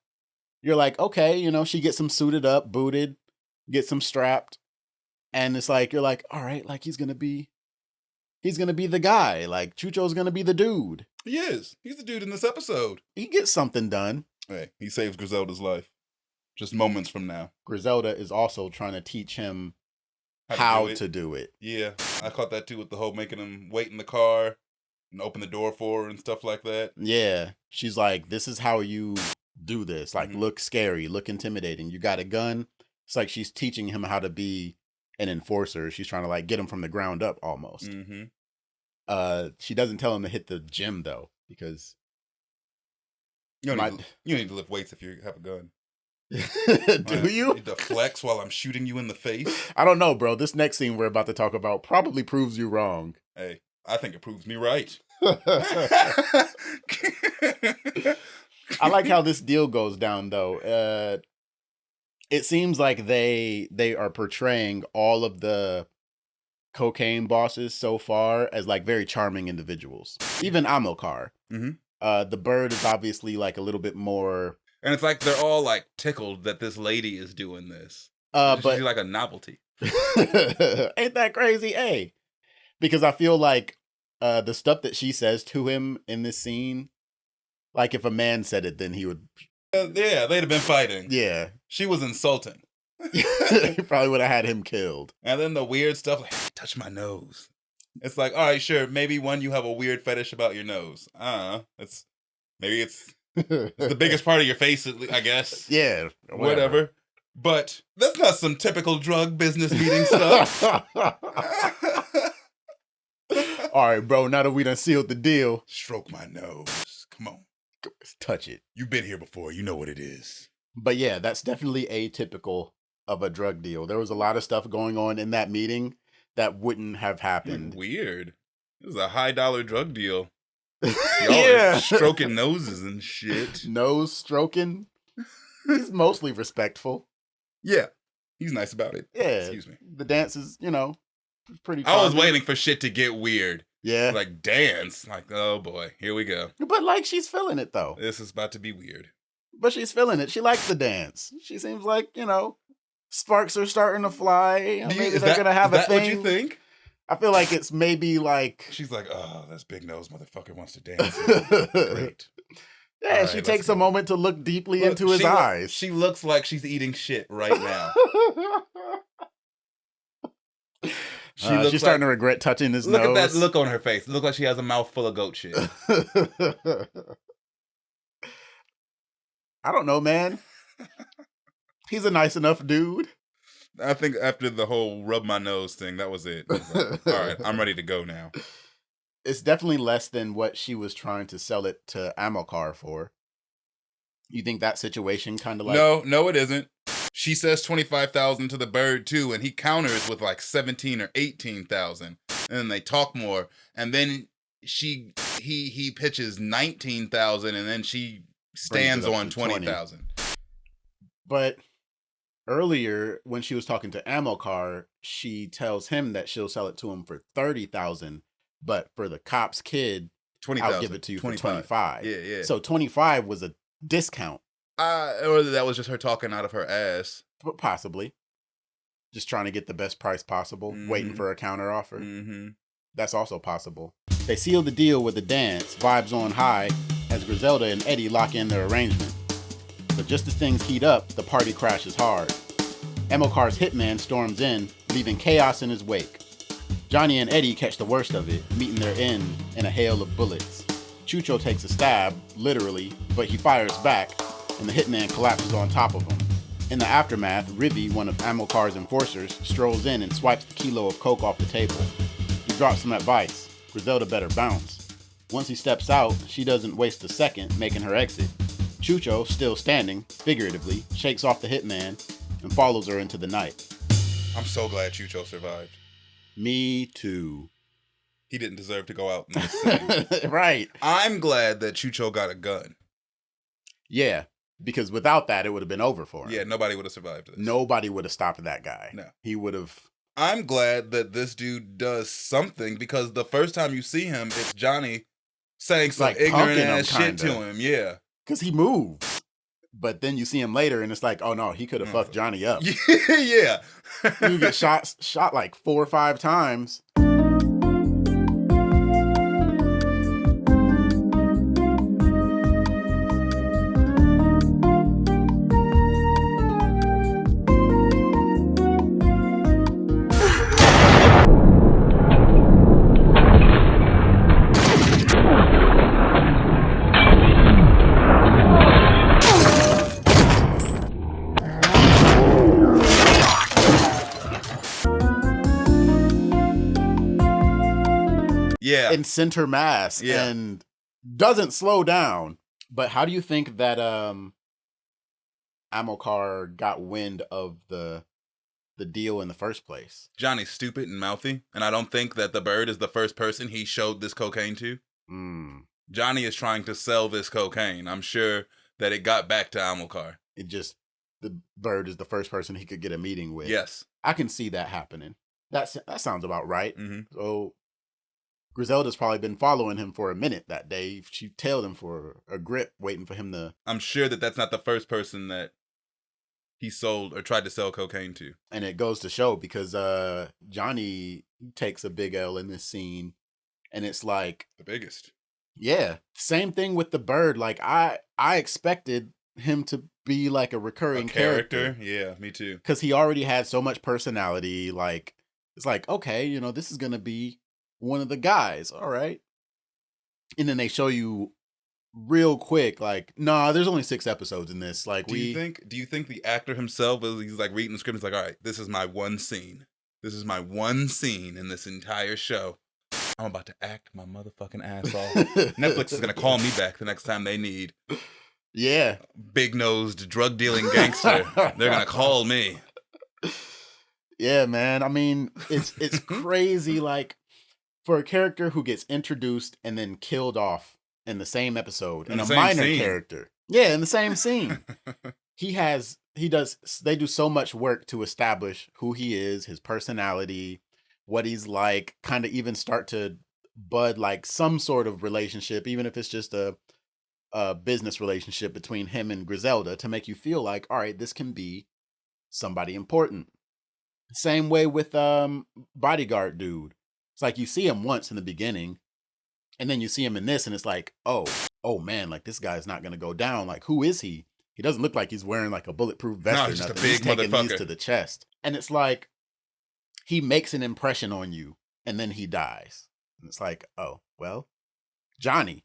you're like, okay, you know, she gets him suited up, booted, gets him strapped, and it's like you're like, all right, like he's gonna be the guy. Like Chucho's gonna be the dude. He is. He's the dude in this episode. He gets something done. Hey, he saves Griselda's life. Just moments from now. Griselda is also trying to teach him how to do it. Yeah, I caught that too with the whole making him wait in the car and open the door for her and stuff like that. Yeah, she's like, this is how you do this. Like, look scary, look intimidating. You got a gun. It's like she's teaching him how to be an enforcer. She's trying to like get him from the ground up almost. She doesn't tell him to hit the gym though, because you don't need to lift weights if you have a gun. Do you? Need to flex while I'm shooting you in the face? I don't know, bro. This next scene we're about to talk about probably proves you wrong. Hey, I think it proves me right. I like how this deal goes down, though. It seems like they are portraying all of the cocaine bosses so far as like very charming individuals. Even Amilcar. The bird is obviously like a little bit more. And it's like they're all like tickled that this lady is doing this. But she's like a novelty. Ain't that crazy? Hey, because I feel like the stuff that she says to him in this scene, like if a man said it, then he would. Yeah, they'd have been fighting. Yeah, she was insulting. He probably would have had him killed. And then the weird stuff, like, hey, touch my nose. It's like, all right, sure, maybe you have a weird fetish about your nose. It's the biggest part of your face, I guess. Yeah, whatever. But that's not some typical drug business meeting stuff. All right, bro, now that we done sealed the deal. Stroke my nose. Come on. Touch it. You've been here before. You know what it is. But yeah, that's definitely atypical of a drug deal. There was a lot of stuff going on in that meeting that wouldn't have happened. Weird. It was a $high drug deal. Yeah. Stroking noses and shit. Nose stroking. He's mostly respectful. Yeah. He's nice about it. Yeah. Excuse me. The dance is, pretty I was charming. waiting for shit to get weird. Yeah. Like dance. Like, oh boy, here we go. But like she's feeling it though. This is about to be weird. But she's feeling it. She likes the dance. She seems like, sparks are starting to fly. Maybe they're going to have a thing. What you think? I feel like it's maybe like... She's like, oh, this big nose motherfucker wants to dance. Great. Yeah, right, she takes a moment to look deeply into his eyes. She looks like she's eating shit right now. She's starting to regret touching his nose. Look at that look on her face. It looks like she has a mouth full of goat shit. I don't know, man. He's a nice enough dude. I think after the whole rub my nose thing, that was it. I was like, all right, I'm ready to go now. It's definitely less than what she was trying to sell it to Amilcar for. You think that situation kind of like... No, it isn't. She says 25,000 to the bird too, and he counters with like 17 or 18,000, and then they talk more, and then he pitches 19,000, and then she stands on 20,000. But earlier, when she was talking to Amilcar, she tells him that she'll sell it to him for 30,000, but for the cop's kid, 20,000. I'll give it to you for 25. Yeah. So 25 was a discount. Or that was just her talking out of her ass. But possibly. Just trying to get the best price possible, waiting for a counter offer. Mm-hmm. That's also possible. They seal the deal with a dance, vibes on high, as Griselda and Eddie lock in their arrangement. But just as things heat up, the party crashes hard. Amilcar's hitman storms in, leaving chaos in his wake. Johnny and Eddie catch the worst of it, meeting their end in a hail of bullets. Chucho takes a stab, literally, but he fires back, and the hitman collapses on top of him. In the aftermath, Rivi, one of Amilcar's enforcers, strolls in and swipes the kilo of coke off the table. He drops some advice. Griselda better bounce. Once he steps out, she doesn't waste a second, making her exit. Chucho, still standing, figuratively, shakes off the hitman and follows her into the night. I'm so glad Chucho survived. Me too. He didn't deserve to go out in this city. Right. I'm glad that Chucho got a gun. Yeah, because without that, it would have been over for him. Yeah, nobody would have survived this. Nobody would have stopped that guy. No. He would have... I'm glad that this dude does something, because the first time you see him, it's Johnny saying some like ignorant punking him, ass shit to kinda. him. Yeah. Because he moves. But then you see him later and it's like, oh no, he could have fucked Johnny up. Yeah. You get shot like 4 or 5 times. Yeah. In center mass and doesn't slow down. But how do you think that Amilcar got wind of the deal in the first place? Johnny's stupid and mouthy, and I don't think that the bird is the first person he showed this cocaine to. Johnny is trying to sell this cocaine. I'm sure that it got back to Amilcar. The bird is the first person he could get a meeting with. Yes. I can see that happening. That sounds about right. Mm-hmm. So Griselda's probably been following him for a minute that day. She tailed him for a grip, waiting for him to... I'm sure that that's not the first person that he sold or tried to sell cocaine to. And it goes to show because Johnny takes a big L in this scene. And it's like... The biggest. Yeah. Same thing with the bird. Like, I expected him to be like a recurring character. Yeah, me too. Because he already had so much personality. Like, it's like, okay, this is going to be one of the guys. All right. And then they show you real quick, like, nah, there's only 6 episodes in this. Like, do you think the actor himself is he's like reading the script? He's like, all right, this is my one scene. This is my one scene in this entire show. I'm about to act my motherfucking ass off. Netflix is gonna call me back the next time they need. Yeah. Big-nosed drug dealing gangster. They're gonna call me. Yeah, man. I mean, it's crazy. Like, for a character who gets introduced and then killed off in the same episode, and a minor character, in the same scene, they do so much work to establish who he is, his personality, what he's like, kind of even start to bud like some sort of relationship, even if it's just a business relationship between him and Griselda, to make you feel like, all right, this can be somebody important. Same way with bodyguard dude. It's like you see him once in the beginning, and then you see him in this, and it's like, oh man, like this guy's not gonna go down. Like, who is he? He doesn't look like he's wearing like a bulletproof vest or just nothing. a big he's taking motherfucker these to the chest, and it's like he makes an impression on you, and then he dies, and it's like, oh well, Johnny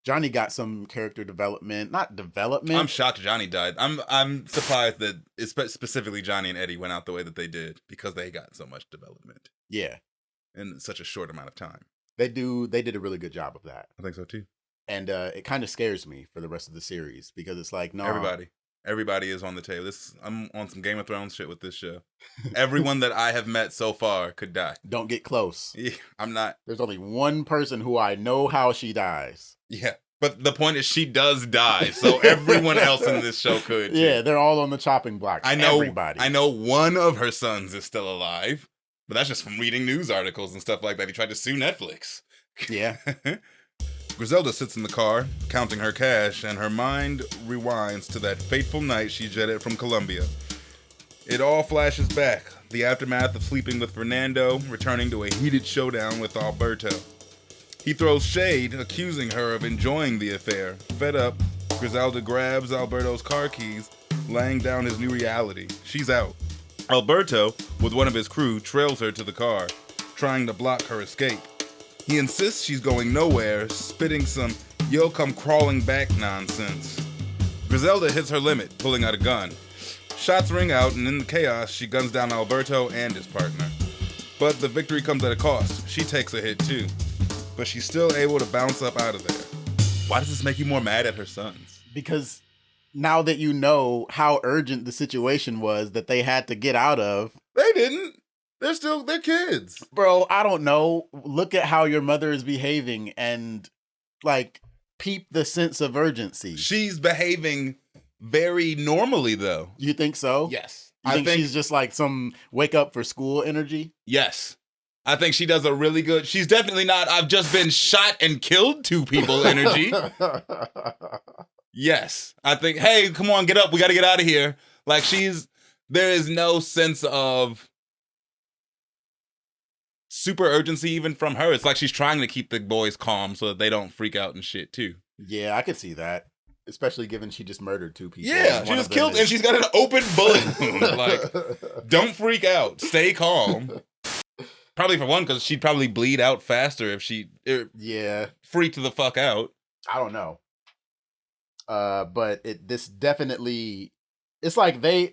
got some character development, not development. I'm shocked Johnny died. I'm surprised that specifically Johnny and Eddie went out the way that they did because they got so much development. Yeah. In such a short amount of time. They did a really good job of that. I think so too. And it kind of scares me for the rest of the series because it's like, no. Everybody is on the table. I'm on some Game of Thrones shit with this show. Everyone that I have met so far could die. Don't get close. Yeah, I'm not. There's only one person who I know how she dies. Yeah. But the point is she does die. So everyone else in this show could. Yeah, they're all on the chopping block. Everybody. I know one of her sons is still alive. But that's just from reading news articles and stuff like that. He tried to sue Netflix. Yeah. Griselda sits in the car, counting her cash, and her mind rewinds to that fateful night she jetted from Colombia. It all flashes back, the aftermath of sleeping with Fernando, returning to a heated showdown with Alberto. He throws shade, accusing her of enjoying the affair. Fed up, Griselda grabs Alberto's car keys, laying down his new reality. She's out. Alberto, with one of his crew, trails her to the car, trying to block her escape. He insists she's going nowhere, spitting some "you'll come crawling back" nonsense. Griselda hits her limit, pulling out a gun. Shots ring out, and in the chaos, she guns down Alberto and his partner. But the victory comes at a cost. She takes a hit too. But she's still able to bounce up out of there. Why does this make you more mad at her sons? Because now that you know how urgent the situation was that they had to get out of. They didn't. They're kids. Bro, I don't know. Look at how your mother is behaving and, like, peep the sense of urgency. She's behaving very normally, though. You think so? Yes. You think she's just like some wake up for school energy? Yes. I think she does a really good. She's definitely not, I've just been shot and killed 2 people energy. Yes. I think, hey, come on, get up. We got to get out of here. Like, there is no sense of super urgency even from her. It's like she's trying to keep the boys calm so that they don't freak out and shit, too. Yeah, I could see that. Especially given she just murdered 2 people. Yeah, she just killed, and she's got an open bullet wound. Like, don't freak out. Stay calm. Probably for one, because she'd probably bleed out faster if she freaked the fuck out. I don't know. But this definitely, it's like they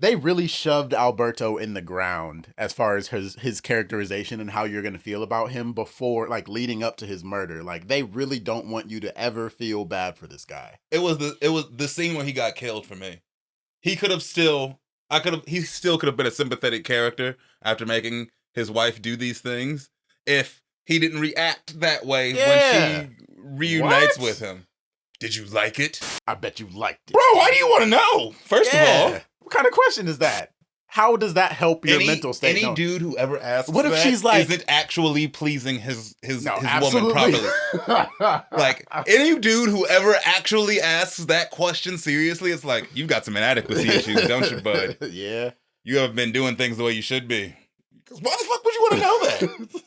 really shoved Alberto in the ground as far as his characterization and how you're going to feel about him before, like, leading up to his murder. Like, they really don't want you to ever feel bad for this guy. It was the scene where he got killed for me. He still could have been a sympathetic character after making his wife do these things if he didn't react that way when she reunites with him. Did you like it? I bet you liked it. Bro, why do you want to know? First of all, what kind of question is that? How does that help your mental state? Any dude who ever asks what if that she's like, isn't actually pleasing his absolutely. woman properly. Like, any dude who ever actually asks that question seriously, it's like, you've got some inadequacy issues, don't you, bud? Yeah. You haven't been doing things the way you should be. Because why the fuck would you want to know that?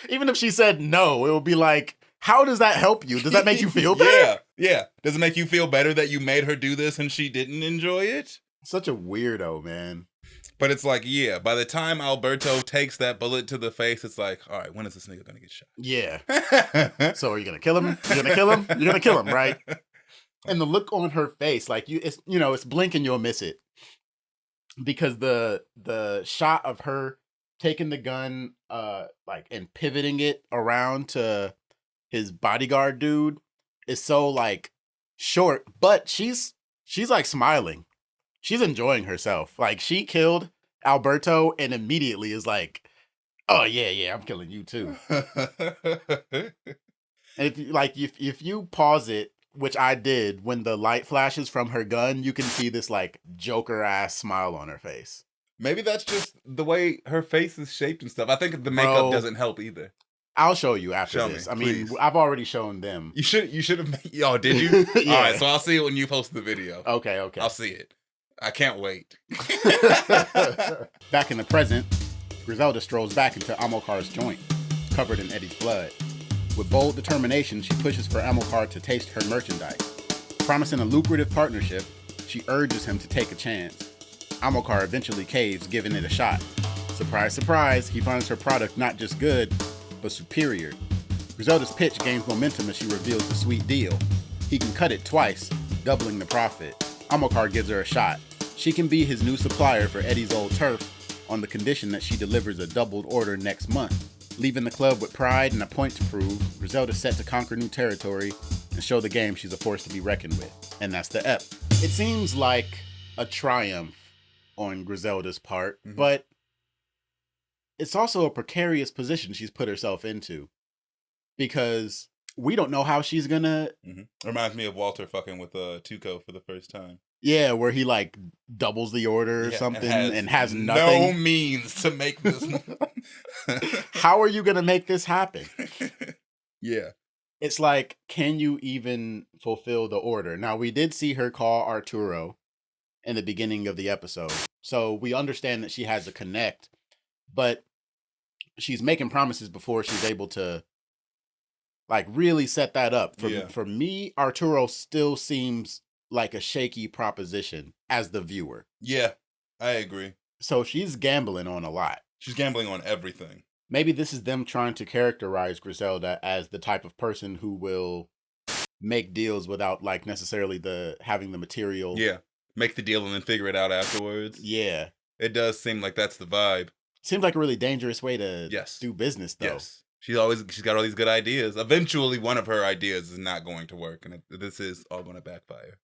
Even if she said no, it would be like, how does that help you? Does that make you feel better? Yeah. Does it make you feel better that you made her do this and she didn't enjoy it? Such a weirdo, man. But it's like, yeah, by the time Alberto takes that bullet to the face, it's like, all right, when is this nigga gonna get shot? Yeah. So are you gonna kill him? You're gonna kill him? You're gonna kill him, right? And the look on her face, like it's blink and you'll miss it. Because the shot of her taking the gun like and pivoting it around to his bodyguard dude is so like short, but she's like smiling. She's enjoying herself. Like she killed Alberto and immediately is like, "Oh yeah, I'm killing you too." And if you pause it, which I did, when the light flashes from her gun, you can see this like Joker ass smile on her face. Maybe that's just the way her face is shaped and stuff. I think the makeup doesn't help either. I'll show you after Show this. me, I mean, please. I've already shown them. You should have. Oh, did you? Yeah. All right, so I'll see it when you post the video. Okay. I'll see it. I can't wait. Back in the present, Griselda strolls back into Amilcar's joint, covered in Eddie's blood. With bold determination, she pushes for Amilcar to taste her merchandise. Promising a lucrative partnership, she urges him to take a chance. Amilcar eventually caves, giving it a shot. Surprise, surprise, he finds her product not just good, but superior. Griselda's pitch gains momentum as she reveals the sweet deal. He can cut it twice, doubling the profit. Amilcar gives her a shot. She can be his new supplier for Eddie's old turf on the condition that she delivers a doubled order next month. Leaving the club with pride and a point to prove, Griselda's set to conquer new territory and show the game she's a force to be reckoned with. And that's the ep. It seems like a triumph on Griselda's part, but it's also a precarious position she's put herself into. Because we don't know how she's gonna... Reminds me of Walter fucking with Tuco for the first time. Yeah, where he like doubles the order or something and has nothing. No means to make this. How are you gonna make this happen? Yeah. It's like, can you even fulfill the order? Now, we did see her call Arturo in the beginning of the episode. So we understand that she has a connect, but she's making promises before she's able to like really set that up. For me, Arturo still seems like a shaky proposition as the viewer. Yeah, I agree. So she's gambling on a lot. She's gambling on everything. Maybe this is them trying to characterize Griselda as the type of person who will make deals without like necessarily having the material. Yeah, make the deal and then figure it out afterwards. Yeah. It does seem like that's the vibe. Seems like a really dangerous way to do business, though. Yes. She's got all these good ideas. Eventually, one of her ideas is not going to work, and this is all going to backfire.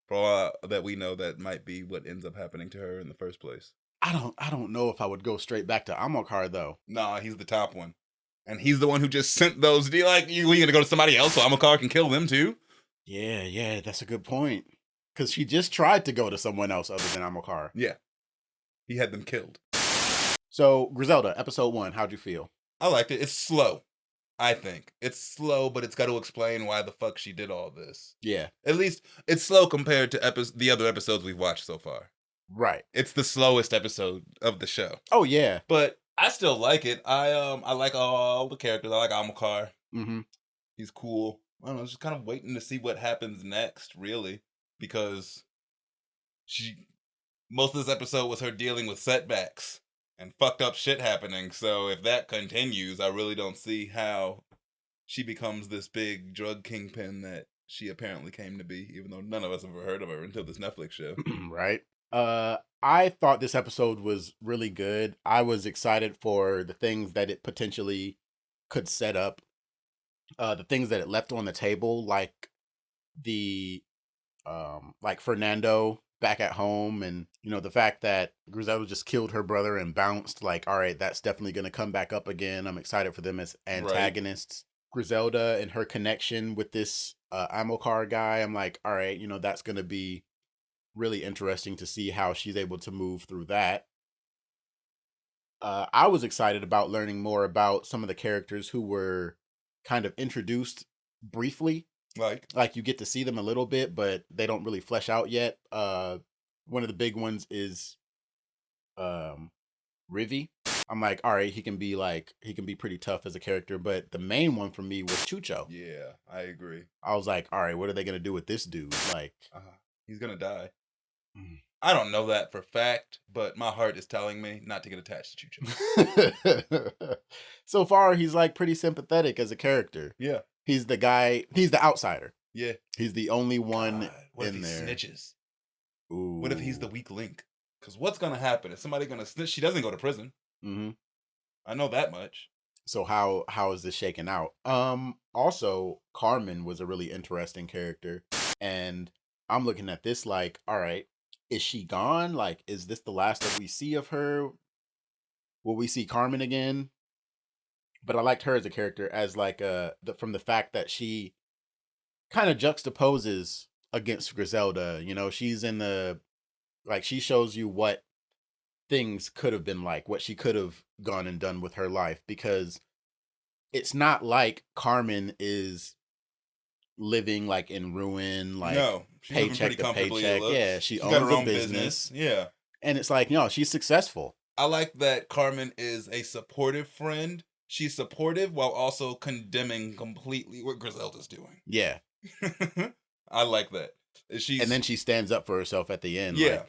For all that we know, that might be what ends up happening to her in the first place. I don't know if I would go straight back to Amilcar, though. Nah, he's the top one. And he's the one who just sent those deals. Like, you going to go to somebody else so Amilcar can kill them too? Yeah, that's a good point. Because she just tried to go to someone else other than Amilcar. Yeah. He had them killed. So, Griselda, episode 1, how'd you feel? I liked it. It's slow, I think. It's slow, but it's got to explain why the fuck she did all this. Yeah. At least, it's slow compared to the other episodes we've watched so far. Right. It's the slowest episode of the show. Oh, yeah. But I still like it. I like all the characters. I like Amilcar. Mm-hmm. He's cool. I don't know, just kind of waiting to see what happens next, really. Because most of this episode was her dealing with setbacks and fucked up shit happening. So if that continues, I really don't see how she becomes this big drug kingpin that she apparently came to be, even though none of us have ever heard of her until this Netflix show. Right. I thought this episode was really good. I was excited for the things that it potentially could set up. The things that it left on the table, like like Fernando back at home, and the fact that Griselda just killed her brother and bounced. Like, all right, that's definitely going to come back up again. I'm excited for them as antagonists. Right. Griselda and her connection with this Amilcar guy, I'm like, all right, that's going to be really interesting to see how she's able to move through that. I was excited about learning more about some of the characters who were kind of introduced briefly. Like you get to see them a little bit, but they don't really flesh out yet. One of the big ones is Rivi. I'm like, all right, he can be pretty tough as a character, but the main one for me was Chucho. Yeah, I agree. I was like, all right, what are they gonna do with this dude? Like, he's gonna die. I don't know that for fact, but my heart is telling me not to get attached to Chucho. So far, he's like pretty sympathetic as a character. Yeah. He's the guy, he's the outsider. Yeah. He's the only one what in if he there. snitches? Ooh. What if he's the weak link? Because what's going to happen? Is somebody going to snitch? She doesn't go to prison. Mm-hmm. I know that much. So how is this shaken out? Also, Carmen was a really interesting character. And I'm looking at this like, all right, is she gone? Like, is this the last that we see of her? Will we see Carmen again? But I liked her as a character as like from the fact that she kind of juxtaposes against Griselda. You know, she's in the like she shows you what things could have been like, what she could have gone and done with her life, because it's not like Carmen is living like in ruin, like no, she's paycheck to paycheck. Yeah, she owns got her a own business. Yeah. And it's like, she's successful. I like that Carmen is a supportive friend. She's supportive while also condemning completely what Griselda's doing. Yeah. I like that. And then she stands up for herself at the end. Yeah.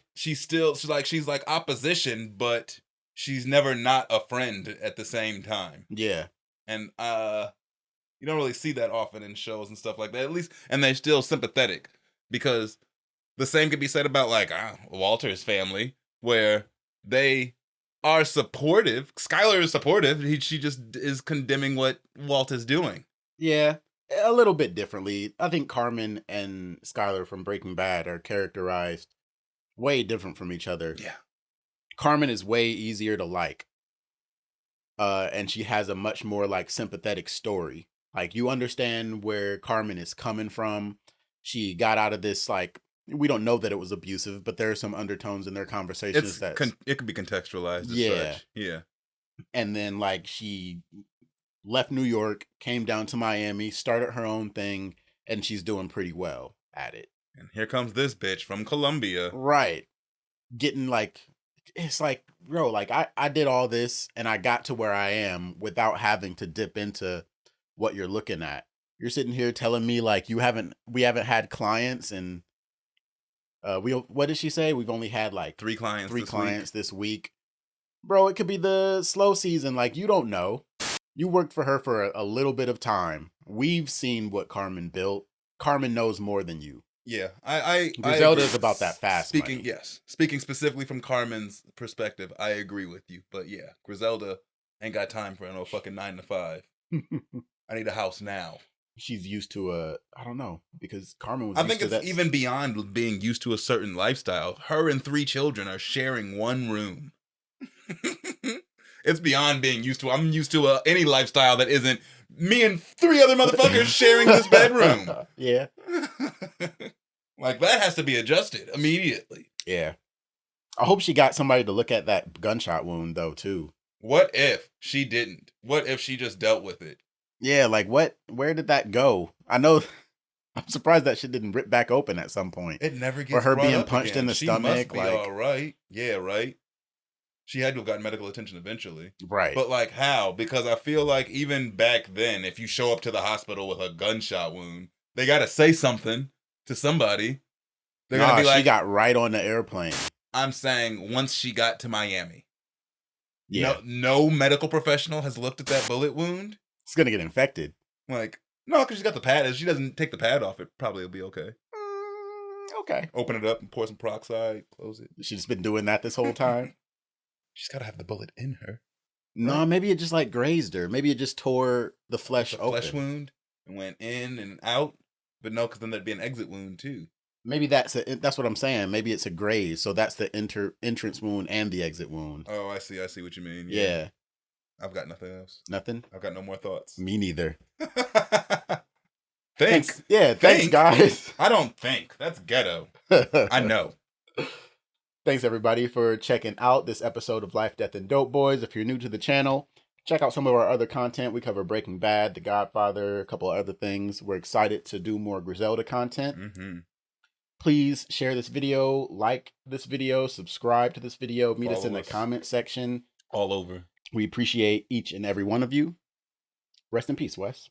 Like, she's like opposition, but she's never not a friend at the same time. Yeah. And you don't really see that often in shows and stuff like that, at least. And they're still sympathetic, because the same could be said about like Walter's family, where they are supportive. Skylar is supportive. She just is condemning what Walt is doing. Yeah, a little bit differently. I think Carmen and Skylar from Breaking Bad are characterized way different from each other. Yeah. Carmen is way easier to like. And she has a much more like sympathetic story. Like, you understand where Carmen is coming from. She got out of this, like, we don't know that it was abusive, but there are some undertones in their conversations it could be contextualized as such. Yeah. And then like she left New York, came down to Miami, started her own thing, and she's doing pretty well at it. And here comes this bitch from Colombia. Right. Getting like, it's like, bro, like I did all this and I got to where I am without having to dip into what you're looking at. You're sitting here telling me like we haven't had clients, and what did she say? We've only had like 3 clients this week. Bro, it could be the slow season. Like, you don't know. You worked for her for a little bit of time. We've seen what Carmen built. Carmen knows more than you. Yeah, Griselda is about that fast money. Speaking specifically from Carmen's perspective, I agree with you. But yeah, Griselda ain't got time for no fucking 9 to 5. I need a house now. She's used to I don't know, because Carmen was. I think it's even beyond being used to a certain lifestyle. Her and 3 children are sharing one room. It's beyond being used to. I'm used to any lifestyle that isn't me and 3 other motherfuckers sharing this bedroom. Yeah. Like, that has to be adjusted immediately. Yeah. I hope she got somebody to look at that gunshot wound, though, too. What if she didn't? What if she just dealt with it? Yeah, like, where did that go? I know, I'm surprised that shit didn't rip back open at some point. It never gets or her brought being up punched again. in the She stomach. Must be like, all right. Yeah, right. She had to have gotten medical attention eventually. Right. But, like, how? Because I feel like even back then, if you show up to the hospital with a gunshot wound, they got to say something to somebody. They're going to be like, she got right on the airplane. I'm saying once she got to Miami. Yeah. No medical professional has looked at that bullet wound. It's going to get infected. Like, no, because she's got the pad. If she doesn't take the pad off, it probably will be okay. Okay. Open it up and pour some peroxide, close it. She's been doing that this whole time? She's got to have the bullet in her. No, right? Maybe it just like grazed her. Maybe it just tore the flesh open. Flesh wound and went in and out. But no, because then there'd be an exit wound too. Maybe that's what I'm saying. Maybe it's a graze. So that's the entrance wound and the exit wound. Oh, I see what you mean. Yeah. I've got nothing else. Nothing? I've got no more thoughts. Me neither. Thanks. Yeah, thanks, guys. I don't think. That's ghetto. I know. Thanks, everybody, for checking out this episode of Life, Death, and Dopeboys. If you're new to the channel, check out some of our other content. We cover Breaking Bad, The Godfather, a couple of other things. We're excited to do more Griselda content. Mm-hmm. Please share this video, like this video, subscribe to this video, meet us in the comment section. All over. We appreciate each and every one of you. Rest in peace, Wes.